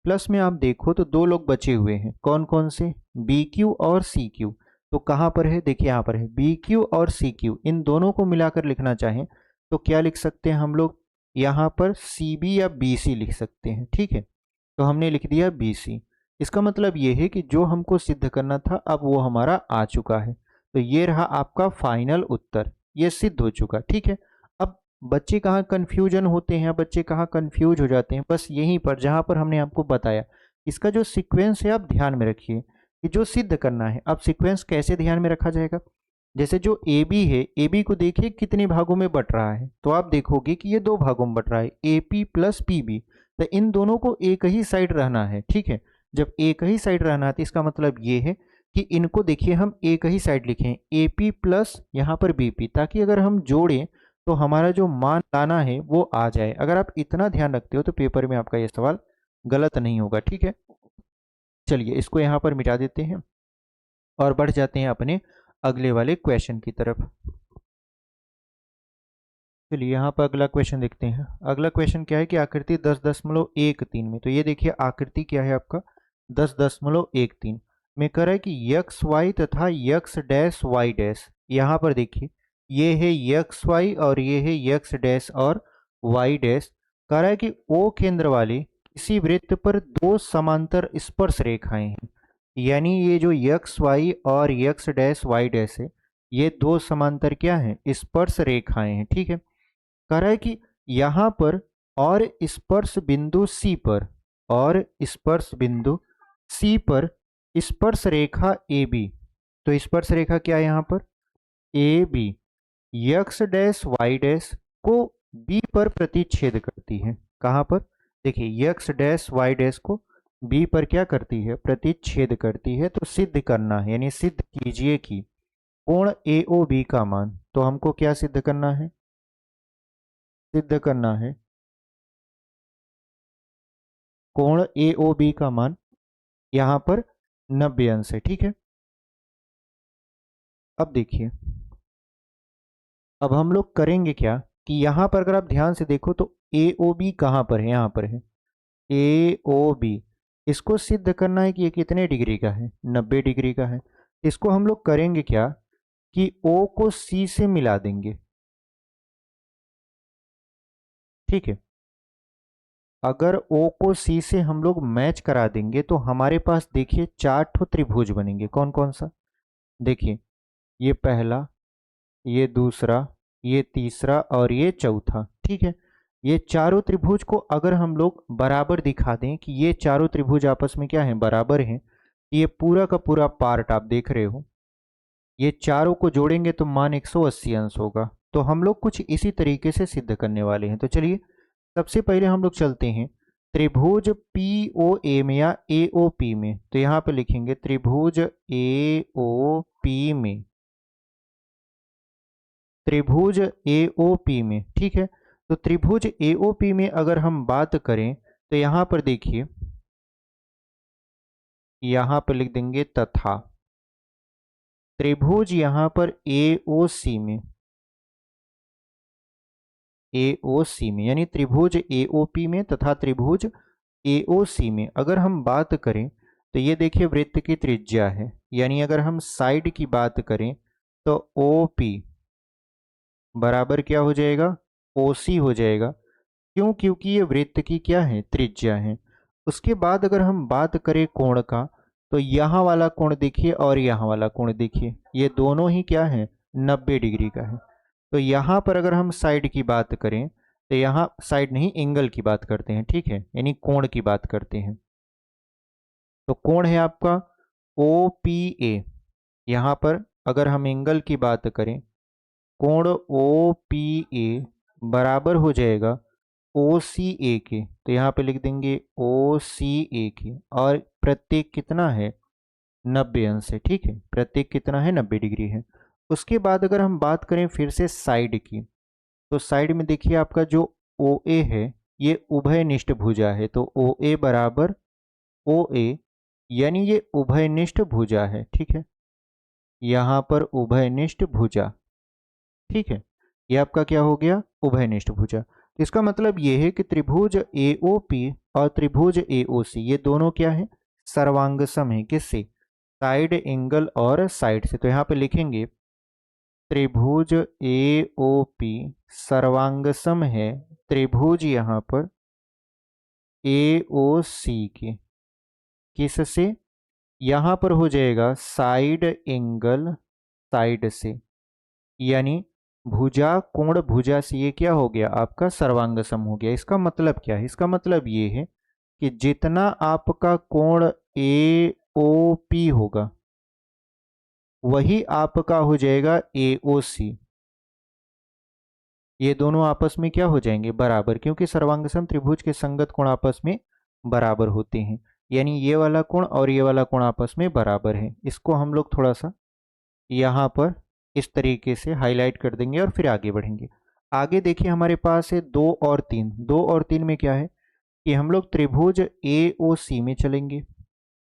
प्लस में आप देखो तो दो लोग बचे हुए हैं, कौन कौन से? बी क्यू और सी क्यू। तो कहाँ पर है? देखिए यहाँ पर है बी क्यू और सी क्यू, इन दोनों को मिलाकर लिखना चाहें तो क्या लिख सकते हैं हम लोग? यहाँ पर सी बी या बी सी लिख सकते हैं। ठीक है, तो हमने लिख दिया बी सी। इसका मतलब ये है कि जो हमको सिद्ध करना था अब वो हमारा आ चुका है। तो ये रहा आपका फाइनल उत्तर, ये सिद्ध हो चुका। ठीक है, अब बच्चे कहाँ कन्फ्यूजन होते हैं, बच्चे कहाँ कन्फ्यूज हो जाते हैं? बस यहीं पर जहाँ पर हमने आपको बताया। इसका जो सीक्वेंस है आप ध्यान में रखिए कि जो सिद्ध करना है, अब सीक्वेंस कैसे ध्यान में रखा जाएगा? जैसे जो ए बी है, ए बी को देखिए कितने भागों में बट रहा है, तो आप देखोगे कि ये दो भागों में बट रहा है, A P plus P B. तो इन दोनों को एक ही साइड रहना है। ठीक है, जब एक ही साइड रहना है तो इसका मतलब ये है कि इनको देखिए हम एक ही साइड लिखें, ए पी प्लस यहाँ पर बी पी, ताकि अगर हम जोड़ें तो हमारा जो मान लाना है वो आ जाए। अगर आप इतना ध्यान रखते हो तो पेपर में आपका ये सवाल गलत नहीं होगा। ठीक है, चलिए इसको यहाँ पर मिटा देते हैं और बढ़ जाते हैं अपने अगले वाले क्वेश्चन की तरफ। चलिए यहाँ पर अगला क्वेश्चन देखते हैं। अगला क्वेश्चन क्या है कि आकृति 10.13 में, तो ये देखिए आकृति क्या है आपका 10.13 में कह रहा है कि यक्स वाई तथा यक्स डैश वाई डैश। यहाँ पर देखिए ये है यक्स वाई और ये है यक्स डैश और वाई डैश। कह रहा है कि ओ केंद्र वाले किसी वृत्त पर दो समांतर स्पर्श रेखाएं हैं, यानी ये जो यक्स वाई और यक्स डैश वाई डैश है ये दो समांतर क्या हैं? स्पर्श रेखाएं हैं। ठीक है, कह रहा है कि यहाँ पर और स्पर्श बिंदु सी पर, और स्पर्श बिंदु सी पर स्पर्श रेखा ए बी। तो स्पर्श रेखा क्या है यहाँ पर? A B X dash Y dash को बी पर प्रतिच्छेद करती है। कहाँ पर? देखिए यक्स डैश वाई डैश को बी पर क्या करती है? प्रतिच्छेद करती है। तो सिद्ध करना है, यानी सिद्ध कीजिए कि कोण ए ओ बी का मान। तो हमको क्या सिद्ध करना है? सिद्ध करना है कोण ए ओ बी का मान यहां पर 90 अंश है। ठीक है, अब देखिए अब हम लोग करेंगे क्या कि यहां पर अगर आप ध्यान से देखो तो ए ओ बी कहां पर है? यहां पर है ए ओ बी। इसको सिद्ध करना है कि ये कितने डिग्री का है? 90 डिग्री का है। इसको हम लोग करेंगे क्या कि ओ को सी से मिला देंगे। ठीक है, अगर ओ को सी से हम लोग मैच करा देंगे तो हमारे पास देखिए चार ठो त्रिभुज बनेंगे। कौन कौन सा? देखिए ये पहला, ये दूसरा, ये तीसरा और ये चौथा। ठीक है, ये चारों त्रिभुज को अगर हम लोग बराबर दिखा दें कि ये चारों त्रिभुज आपस में क्या है? बराबर हैं, ये पूरा का पूरा पार्ट आप देख रहे हो, ये चारों को जोड़ेंगे तो मान 180 अंश होगा। तो हम लोग कुछ इसी तरीके से सिद्ध करने वाले हैं। तो चलिए सबसे पहले हम लोग चलते हैं त्रिभुज पी ओ ए में या ए ओ पी में। तो यहाँ पे लिखेंगे त्रिभुज ए ओ पी में, त्रिभुज ए ओ पी में, ठीक है। तो त्रिभुज ए ओ पी में अगर हम बात करें तो यहाँ पर देखिए, यहाँ पर लिख देंगे तथा त्रिभुज यहाँ पर ए ओ सी में, ए ओ सी में, यानी त्रिभुज ए ओ पी में तथा त्रिभुज ए ओ सी में अगर हम बात करें तो ये देखिए वृत्त की त्रिज्या है, यानी अगर हम साइड की बात करें तो ओ पी बराबर क्या हो जाएगा, ओ सी हो जाएगा। क्यों? क्योंकि ये वृत्त की क्या है, त्रिज्या है। उसके बाद अगर हम बात करें कोण का, तो यहाँ वाला कोण देखिए और यहाँ वाला कोण देखिए, ये दोनों ही क्या है, 90 डिग्री का है। तो यहाँ पर अगर हम साइड की बात करें तो यहाँ साइड नहीं, एंगल की बात करते हैं, ठीक है, यानी कोण की बात करते हैं। तो कोण है आपका ओ पी ए। यहाँ पर अगर हम एंगल की बात करें, कोण ओ पी ए बराबर हो जाएगा ओ सी ए के। तो यहाँ पे लिख देंगे ओ सी ए के, और प्रत्येक कितना है, 90 अंश है, ठीक है, प्रत्येक कितना है, 90 डिग्री है। उसके बाद अगर हम बात करें फिर से साइड की, तो साइड में देखिए आपका जो ओ ए है ये उभयनिष्ठ भुजा है। तो ओ ए बराबर ओ ए, यानी ये उभयनिष्ठ भुजा है, ठीक है, यहाँ पर उभयनिष्ठ भुजा, ठीक है, ये आपका क्या हो गया, उभयनिष्ठ भुजा। इसका मतलब ये है कि त्रिभुज एओपी और त्रिभुज एओसी ये दोनों क्या है, सर्वांग सम है। किससे, साइड एंगल और साइड से। तो यहाँ पे लिखेंगे त्रिभुज एओपी सर्वांग सम है त्रिभुज यहाँ पर एओसी के। किससे, यहाँ पर हो जाएगा साइड एंगल साइड से, यानी भुजा कोण भुजा से ये क्या हो गया, आपका सर्वांग सम हो गया। इसका मतलब क्या है, इसका मतलब ये है कि जितना आपका कोण ए ओ पी होगा वही आपका हो जाएगा ए ओ सी। ये दोनों आपस में क्या हो जाएंगे, बराबर, क्योंकि सर्वांग सम त्रिभुज के संगत कोण आपस में बराबर होते हैं। यानी ये वाला कोण और ये वाला कोण आपस में बराबर है। इसको हम लोग थोड़ा सा यहाँ पर इस तरीके से हाईलाइट कर देंगे और फिर आगे बढ़ेंगे। आगे देखिए हमारे पास है 2 और 3। 2 और 3 में क्या है कि हम लोग त्रिभुज ए ओ सी में चलेंगे,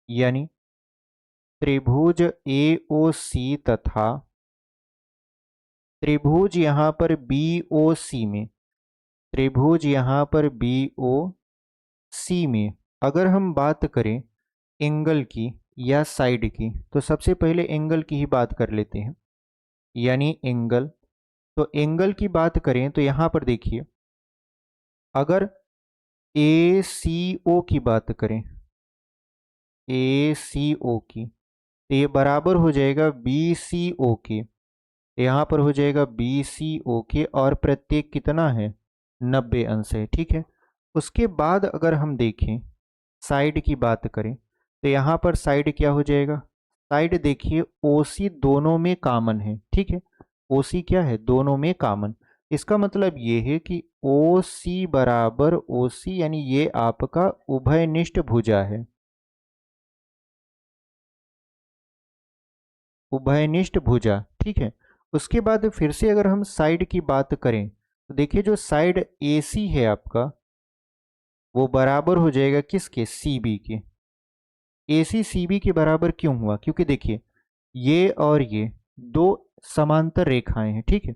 यानी त्रिभुज ए ओ सी तथा त्रिभुज यहाँ पर बी ओ सी में, त्रिभुज यहाँ पर बी ओ सी में अगर हम बात करें एंगल की या साइड की, तो सबसे पहले एंगल की ही बात कर लेते हैं, यानी एंगल। तो एंगल की बात करें तो यहाँ पर देखिए अगर ए सी ओ की बात करें, ए सी ओ की, तो ये बराबर हो जाएगा बी सी ओ के। यहाँ पर हो जाएगा बी सी ओ के, और प्रत्येक कितना है, 90 अंश है, ठीक है। उसके बाद अगर हम देखें साइड की बात करें, तो यहाँ पर साइड क्या हो जाएगा, साइड देखिए ओ सी दोनों में कॉमन है, ठीक है, ओ सी क्या है, दोनों में कॉमन। इसका मतलब ये है कि ओ सी बराबर ओ सी, यानी ये आपका उभयनिष्ठ भुजा है, उभयनिष्ठ भुजा, ठीक है। उसके बाद फिर से अगर हम साइड की बात करें तो देखिए जो साइड ए सी है आपका वो बराबर हो जाएगा किसके, सी बी के। ए सी सी बी के बराबर क्यों हुआ, क्योंकि देखिए ये और ये दो समांतर रेखाएं हैं, ठीक है,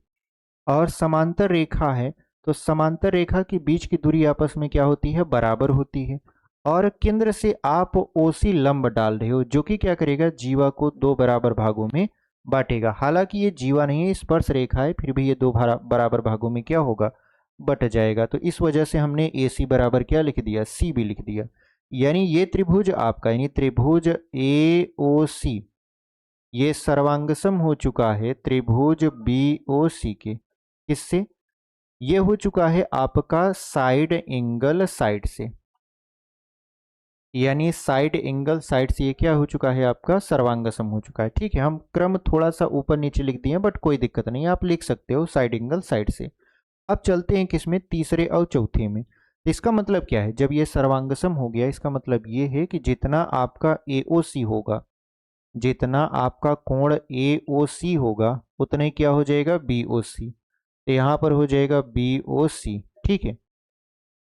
और समांतर रेखा है तो समांतर रेखा के बीच की दूरी आपस में क्या होती है, बराबर होती है। और केंद्र से आप ओसी लंब डाल रहे हो जो कि क्या करेगा, जीवा को दो बराबर भागों में बांटेगा। हालांकि ये जीवा नहीं है, स्पर्श रेखा है, फिर भी ये दो बराबर भागों में क्या होगा, बट जाएगा। तो इस वजह से हमने ए सी बराबर क्या लिख दिया, सी भी लिख दिया। यानी ये त्रिभुज आपका, यानी त्रिभुज ए ओ सी ये सर्वांगसम हो चुका है त्रिभुज बी ओ सी के। किससे, ये हो चुका है आपका साइड एंगल साइड से। यानी साइड एंगल साइड से ये क्या हो चुका है, आपका सर्वांगसम हो चुका है। ठीक है, हम क्रम थोड़ा सा ऊपर नीचे लिख दिए बट कोई दिक्कत नहीं, आप लिख सकते हो साइड एंगल साइड से। अब चलते हैं किसमें, तीसरे और चौथे में। तो इसका मतलब क्या है, जब ये सर्वांगसम हो गया इसका मतलब ये है कि जितना आपका AOC होगा, जितना आपका कोण AOC होगा उतना ही क्या हो जाएगा, BOC। तो यहाँ पर हो जाएगा BOC। ठीक है,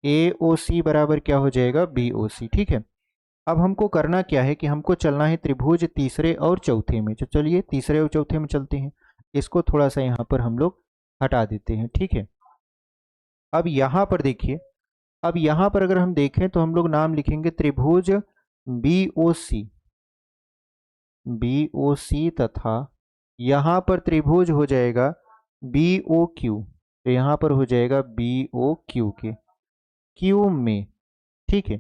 AOC बराबर क्या हो जाएगा, BOC। ठीक है, अब हमको करना क्या है कि हमको चलना है त्रिभुज तीसरे और चौथे में। तो चलिए तीसरे और चौथे में चलते हैं। इसको थोड़ा सा यहाँ पर हम लोग हटा देते हैं। ठीक है, अब यहाँ पर देखिए, अब यहाँ पर अगर हम देखें तो हम लोग नाम लिखेंगे त्रिभुज BOC, BOC तथा यहाँ पर त्रिभुज हो जाएगा BOQ। तो यहाँ पर हो जाएगा BOQ के क्यू में। ठीक है,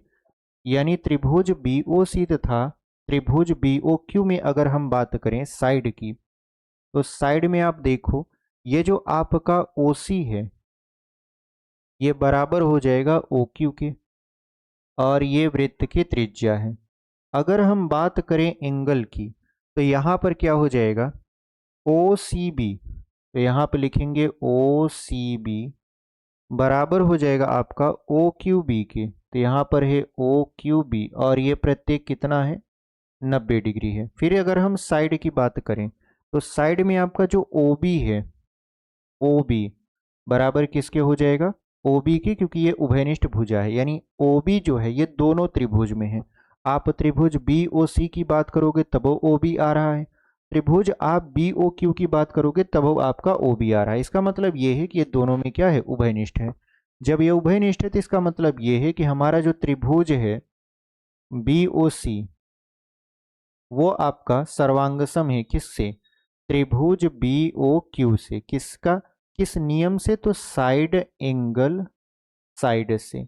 यानी त्रिभुज BOC तथा त्रिभुज BOQ में अगर हम बात करें साइड की, तो साइड में आप देखो ये जो आपका OC है ये बराबर हो जाएगा OQ के, और ये वृत्त की त्रिज्या है। अगर हम बात करें एंगल की तो यहाँ पर क्या हो जाएगा, OCB। तो यहाँ पर लिखेंगे OCB बराबर हो जाएगा आपका OQB के। तो यहाँ पर है OQB और ये प्रत्येक कितना है, 90 डिग्री है। फिर अगर हम साइड की बात करें तो साइड में आपका जो OB है, OB बराबर किसके हो जाएगा, OB के, क्योंकि ये उभयनिष्ठ भुजा है। यानी OB जो है ये दोनों त्रिभुज में है। आप त्रिभुज BOC की बात करोगे तब वो OB आ रहा है, त्रिभुज आप BOQ की बात करोगे तब वो आपका OB आ रहा है। इसका मतलब ये है कि ये दोनों में क्या है, उभयनिष्ठ है। जब ये उभयनिष्ठ है तो इसका मतलब ये है कि हमारा जो त्रिभुज है BOC वो आपका सर्वांगसम है किससे, त्रिभुज BOQ से। किसका, किस नियम से, तो साइड एंगल साइड से।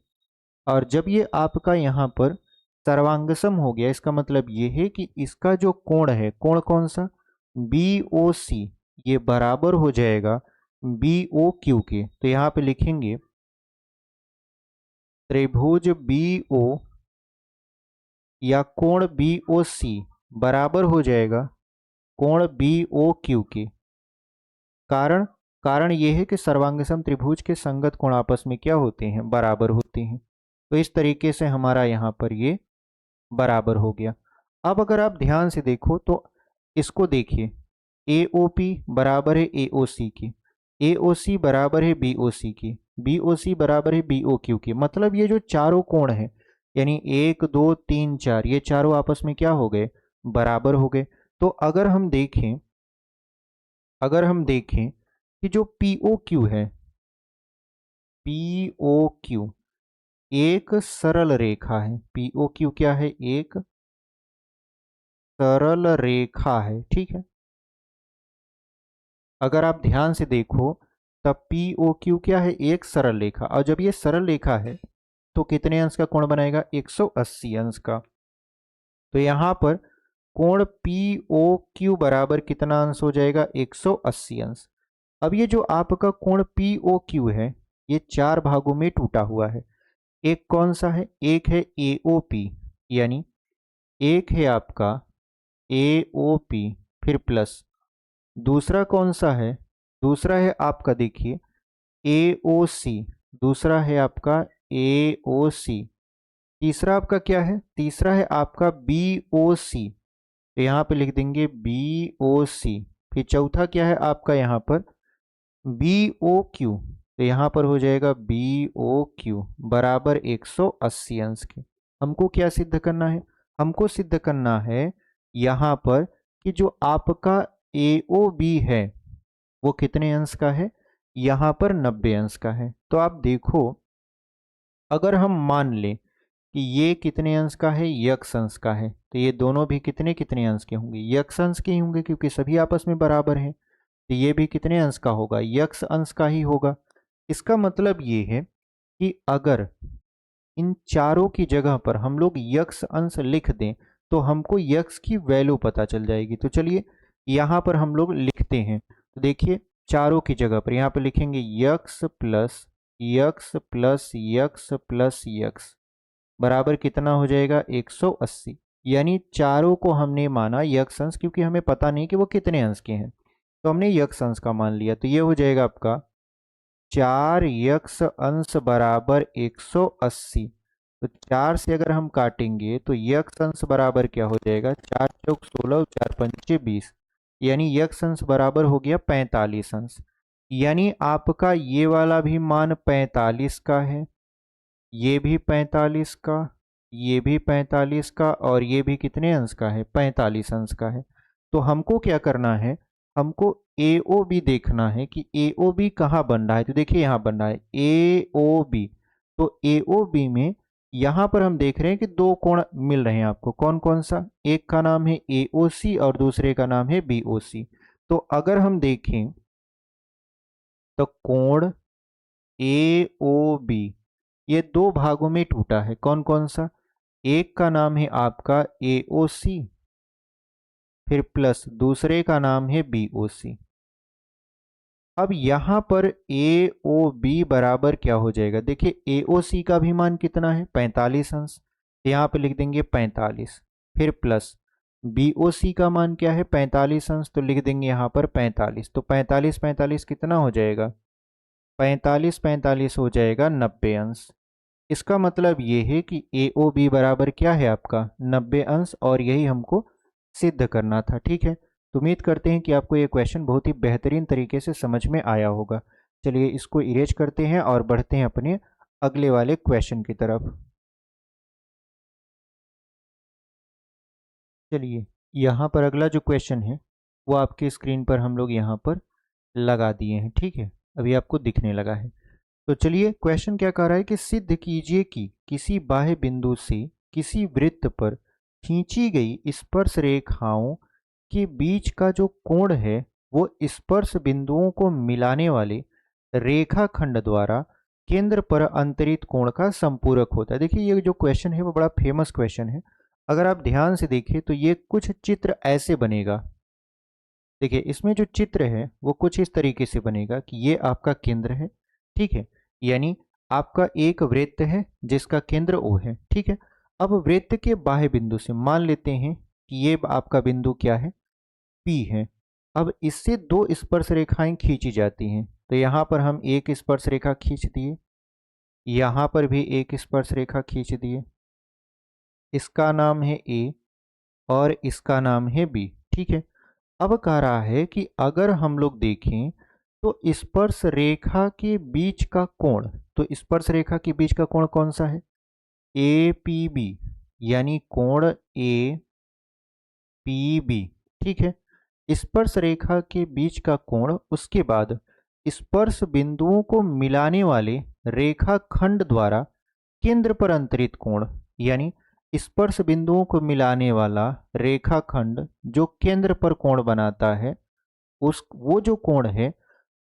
और जब ये आपका यहाँ पर सर्वांगसम हो गया इसका मतलब ये है कि इसका जो कोण है, कोण कौन सा, BOC, ये बराबर हो जाएगा BOQ के। तो यहाँ पे लिखेंगे त्रिभुज BO या कोण BOC बराबर हो जाएगा कोण BOQ के। कारण, कारण यह है कि सर्वांगसम त्रिभुज के संगत कोण आपस में क्या होते हैं, बराबर होते हैं। तो इस तरीके से हमारा यहाँ पर ये बराबर हो गया। अब अगर आप ध्यान से देखो तो इसको देखिए, AOP बराबर है AOC की, AOC बराबर है BOC की, BOC बराबर है BOQ की। मतलब ये जो चारों कोण है, यानी 1 2 3 4, ये चारों आपस में क्या हो गए, बराबर हो गए। तो अगर हम देखें, अगर हम देखें कि जो POQ है, POQ एक सरल रेखा है। POQ क्या है, एक सरल रेखा है। ठीक है, अगर आप ध्यान से देखो तब POQ क्या है, एक सरल रेखा। और जब ये सरल रेखा है तो कितने अंश का कोण बनाएगा, 180 अंश का। तो यहां पर कोण POQ बराबर कितना अंश हो जाएगा, 180 अंश। अब ये जो आपका कोण POQ है ये चार भागों में टूटा हुआ है। एक कौन सा है, एक है AOP, यानी एक है आपका AOP फिर प्लस, दूसरा कौन सा है, दूसरा है आपका देखिए AOC, दूसरा है आपका AOC, तीसरा आपका क्या है, तीसरा है आपका BOC। तो यहाँ पे लिख देंगे BOC। फिर चौथा क्या है आपका यहाँ पर BOQ। तो यहाँ पर हो जाएगा BOQ बराबर 180 अंश के। हमको क्या सिद्ध करना है, हमको सिद्ध करना है यहाँ पर कि जो आपका AOB है वो कितने अंश का है, यहाँ पर 90 अंश का है। तो आप देखो अगर हम मान लें कि ये कितने अंश का है, यक्स अंश का है, तो ये दोनों भी कितने कितने अंश के होंगे, यक्स अंश के ही होंगे, क्योंकि सभी आपस में बराबर हैं। तो ये भी कितने अंश का होगा, यक्स अंश का ही होगा। इसका मतलब ये है कि अगर इन चारों की जगह पर हम लोग यक्स अंश लिख दें तो हमको यक्स की वैल्यू पता चल जाएगी। तो चलिए यहाँ पर हम लोग लिखते हैं। तो देखिए चारों की जगह पर यहाँ पर लिखेंगे x plus x plus x plus x. बराबर कितना हो जाएगा 180। यानी चारों को हमने माना यक्ष अंश, क्योंकि हमें पता नहीं कि वो कितने अंश के हैं, तो हमने यक्ष अंश का मान लिया। तो ये हो जाएगा आपका 4 यक्ष अंश बराबर 180। तो 4 से अगर हम काटेंगे तो यक्ष अंश बराबर क्या हो जाएगा, 4 चौक 16, 4 पंचे 20, यानी यक्ष अंश बराबर हो गया 45 अंश। यानी आपका ये वाला भी मान 45 का है, ये भी 45 का, ये भी 45 का, और ये भी कितने अंश का है, 45 अंश का है। तो हमको क्या करना है, हमको ए ओ बी देखना है कि ए ओ बी कहाँ बन रहा है। तो देखिए यहाँ बन रहा है ए ओ बी। तो ए ओ बी में यहाँ पर हम देख रहे हैं कि दो कोण मिल रहे हैं आपको। कौन कौन सा, एक का नाम है ए ओ सी और दूसरे का नाम है बी ओ सी। तो अगर हम देखें तो कोण ए ओ बी ये दो भागों में टूटा है। कौन कौन सा, एक का नाम है आपका ए ओ सी, फिर प्लस दूसरे का नाम है बी ओ सी। अब यहां पर ए ओ बी बराबर क्या हो जाएगा, देखिए ए ओ सी का भी मान कितना है 45 अंश, यहाँ पे लिख देंगे 45, फिर प्लस बी ओ सी का मान क्या है 45 अंश, तो लिख देंगे यहाँ पर 45। तो 45 45 कितना हो जाएगा, 45 45 हो जाएगा 90 अंश। इसका मतलब ये है कि ए ओ बी बराबर क्या है आपका 90 अंश, और यही हमको सिद्ध करना था। ठीक है, तो उम्मीद करते हैं कि आपको ये क्वेश्चन बहुत ही बेहतरीन तरीके से समझ में आया होगा। चलिए इसको इरेज करते हैं और बढ़ते हैं अपने अगले वाले क्वेश्चन की तरफ। चलिए यहाँ पर अगला जो क्वेश्चन है वो आपके स्क्रीन पर हम लोग यहाँ पर लगा दिए हैं। ठीक है, अभी आपको दिखने लगा है। तो चलिए क्वेश्चन क्या कह रहा है कि सिद्ध कीजिए कि किसी बाह्य बिंदु से किसी वृत्त पर खींची गई स्पर्श रेखाओं के बीच का जो कोण है वो स्पर्श बिंदुओं को मिलाने वाले रेखाखंड द्वारा केंद्र पर अंतरित कोण का संपूरक होता है। देखिए ये जो क्वेश्चन है वो बड़ा फेमस क्वेश्चन है। अगर आप ध्यान से देखें तो ये कुछ चित्र ऐसे बनेगा। देखिए इसमें जो चित्र है वो कुछ इस तरीके से बनेगा कि ये आपका केंद्र है। ठीक है, यानी आपका एक वृत्त है जिसका केंद्र O है। ठीक है, अब वृत्त के बाह्य बिंदु से मान लेते हैं कि ये आपका बिंदु क्या है P है। अब इससे दो स्पर्श रेखाएं खींची जाती हैं। तो यहाँ पर हम एक स्पर्श रेखा खींच दिए, यहाँ पर भी एक स्पर्श रेखा खींच दिए, इसका नाम है A और इसका नाम है B। ठीक है, अब कह रहा है कि अगर हम लोग देखें तो स्पर्श रेखा के बीच का कोण, तो स्पर्श रेखा के बीच का कोण कौन सा है, ए पी बी, यानी कोण ए पी बी। ठीक है, स्पर्श रेखा के बीच का कोण, उसके बाद स्पर्श बिंदुओं को मिलाने वाले रेखाखंड द्वारा केंद्र पर अंतरित कोण, यानी स्पर्श बिंदुओं को मिलाने वाला रेखाखंड जो केंद्र पर कोण बनाता है उस वो जो कोण है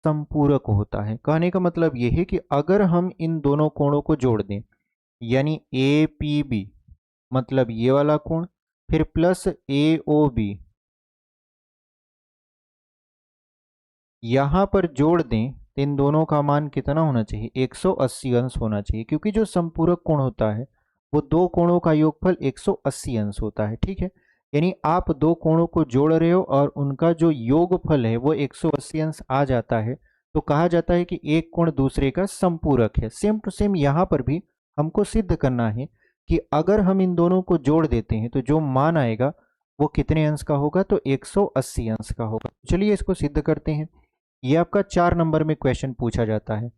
संपूरक होता है। कहने का मतलब यह है कि अगर हम इन दोनों कोणों को जोड़ दें, यानी ए पी बी मतलब ये वाला कोण, फिर प्लस ए ओ बी यहां पर जोड़ दें, तो इन दोनों का मान कितना होना चाहिए 180 अंश होना चाहिए, क्योंकि जो संपूरक कोण होता है वो दो कोणों का योगफल 180 अंश होता है। ठीक है, यानी आप दो कोणों को जोड़ रहे हो और उनका जो योगफल है वो 180 अंश आ जाता है, तो कहा जाता है कि एक कोण दूसरे का संपूरक है। सेम टू सेम यहाँ पर भी हमको सिद्ध करना है कि अगर हम इन दोनों को जोड़ देते हैं तो जो मान आएगा वो कितने अंश का होगा, तो 180 अंश का होगा। चलिए इसको सिद्ध करते हैं। ये आपका 4 नंबर में क्वेश्चन पूछा जाता है।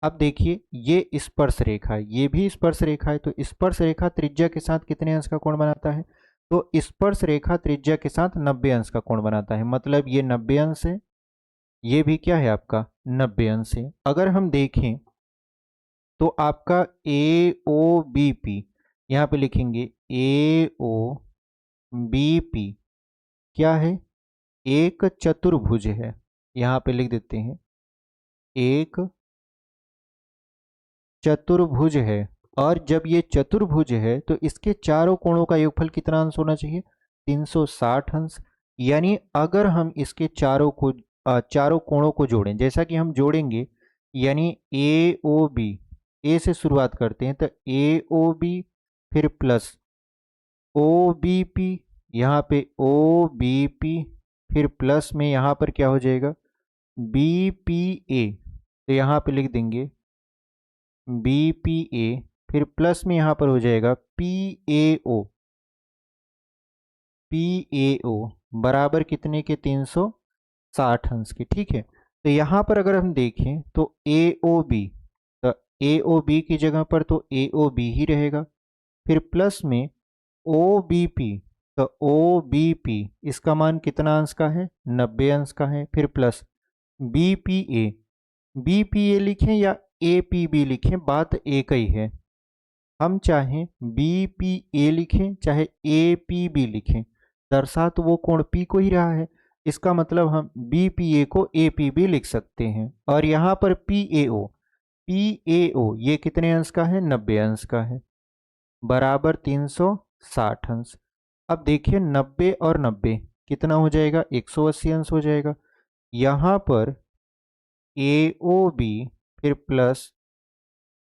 अब देखिए ये स्पर्श रेखा है, ये भी स्पर्श रेखा है, तो स्पर्श रेखा त्रिज्या के साथ कितने अंश का कोण बनाता है, तो स्पर्श रेखा त्रिज्या के साथ 90 अंश का कोण बनाता है। मतलब ये 90 अंश है, ये भी क्या है आपका 90 अंश है। अगर हम देखें तो आपका ए ओ बी पी, यहाँ पे लिखेंगे ए ओ बी पी क्या है, एक चतुर्भुज है। यहाँ पे लिख देते हैं एक चतुर्भुज है, और जब ये चतुर्भुज है तो इसके चारों कोणों का योगफल कितना अंश होना चाहिए 360 अंश। यानी अगर हम इसके चारों कोणों को जोड़ें, जैसा कि हम जोड़ेंगे, यानी ए ओ बी, ए से शुरुआत करते हैं तो ए ओ बी फिर प्लस ओ बी पी, यहाँ पे ओ बी पी, फिर प्लस में यहाँ पर क्या हो जाएगा बी पी ए, तो यहाँ पे लिख देंगे बी पी ए, फिर प्लस में यहाँ पर हो जाएगा P A O, P A ओ बराबर कितने के 360 अंश के। ठीक है, तो यहाँ पर अगर हम देखें तो ए ओ बी, तो ए ओ बी की जगह पर तो ए ओ बी ही रहेगा, फिर प्लस में ओ बी पी, तो ओ बी पी इसका मान कितना अंश का है 90 अंश का है, फिर plus B P A, B P A लिखें या ए पी बी लिखें बात एक ही है, हम चाहें बी पी ए लिखें चाहे ए पी बी लिखें, दर्शा तो वो कोण पी को ही रहा है, इसका मतलब हम बी पी ए को ए पी बी लिख सकते हैं। और यहाँ पर पी ए ओ ये कितने अंश का है 90 अंश का है, बराबर 360 अंश। अब देखिए 90 और 90 कितना हो जाएगा 180 अंश हो जाएगा। यहाँ पर ए ओ बी फिर प्लस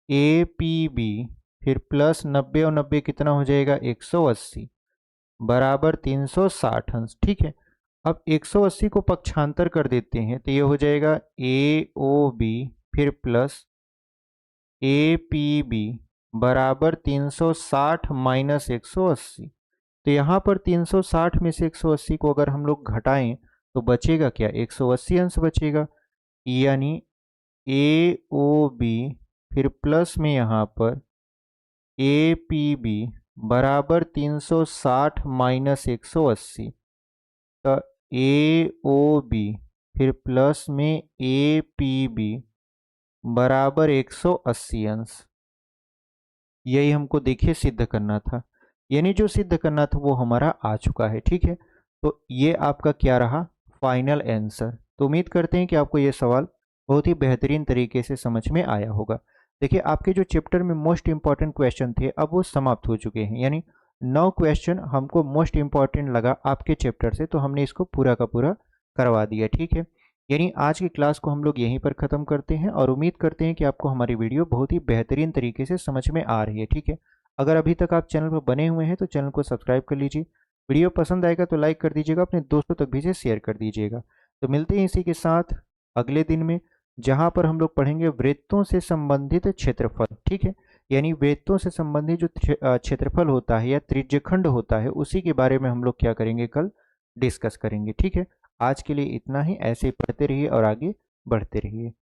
ए पी बी फिर प्लस 90 और 90 कितना हो जाएगा 180 बराबर 360 अंश। ठीक है, अब 180 को पक्षांतर कर देते हैं तो ये हो जाएगा ए ओ बी फिर प्लस ए पी बी बराबर 360 माइनस 180, तो यहाँ पर 360 में से 180 को अगर हम लोग घटाएं तो बचेगा क्या 180 अंश बचेगा, यानी ए ओ बी फिर प्लस में यहाँ पर ए पी बी बराबर 360 माइनस 180, तो ए ओ बी फिर प्लस में ए पी बी बराबर 180 अंश। यही हमको देखिए सिद्ध करना था, यानी जो सिद्ध करना था वो हमारा आ चुका है। ठीक है, तो ये आपका क्या रहा फाइनल आंसर। तो उम्मीद करते हैं कि आपको ये सवाल बहुत ही बेहतरीन तरीके से समझ में आया होगा। देखिए आपके जो चैप्टर में मोस्ट इंपॉर्टेंट क्वेश्चन थे अब वो समाप्त हो चुके हैं, यानी 9 क्वेश्चन हमको मोस्ट इंपॉर्टेंट लगा आपके चैप्टर से, तो हमने इसको पूरा का पूरा करवा दिया। ठीक है, यानी आज की क्लास को हम लोग यहीं पर ख़त्म करते हैं और उम्मीद करते हैं कि आपको हमारी वीडियो बहुत ही बेहतरीन तरीके से समझ में आ रही है। ठीक है, अगर अभी तक आप चैनल पर बने हुए हैं तो चैनल को सब्सक्राइब कर लीजिए, वीडियो पसंद आएगा तो लाइक कर दीजिएगा, अपने दोस्तों तक भी इसे शेयर कर दीजिएगा। तो मिलते हैं इसी के साथ अगले दिन में, जहाँ पर हम लोग पढ़ेंगे वृत्तों से संबंधित क्षेत्रफल। ठीक है, यानी वृत्तों से संबंधित जो क्षेत्रफल होता है या त्रिज्यखंड होता है उसी के बारे में हम लोग क्या करेंगे कल डिस्कस करेंगे। ठीक है, आज के लिए इतना ही, ऐसे ही पढ़ते रहिए और आगे बढ़ते रहिए।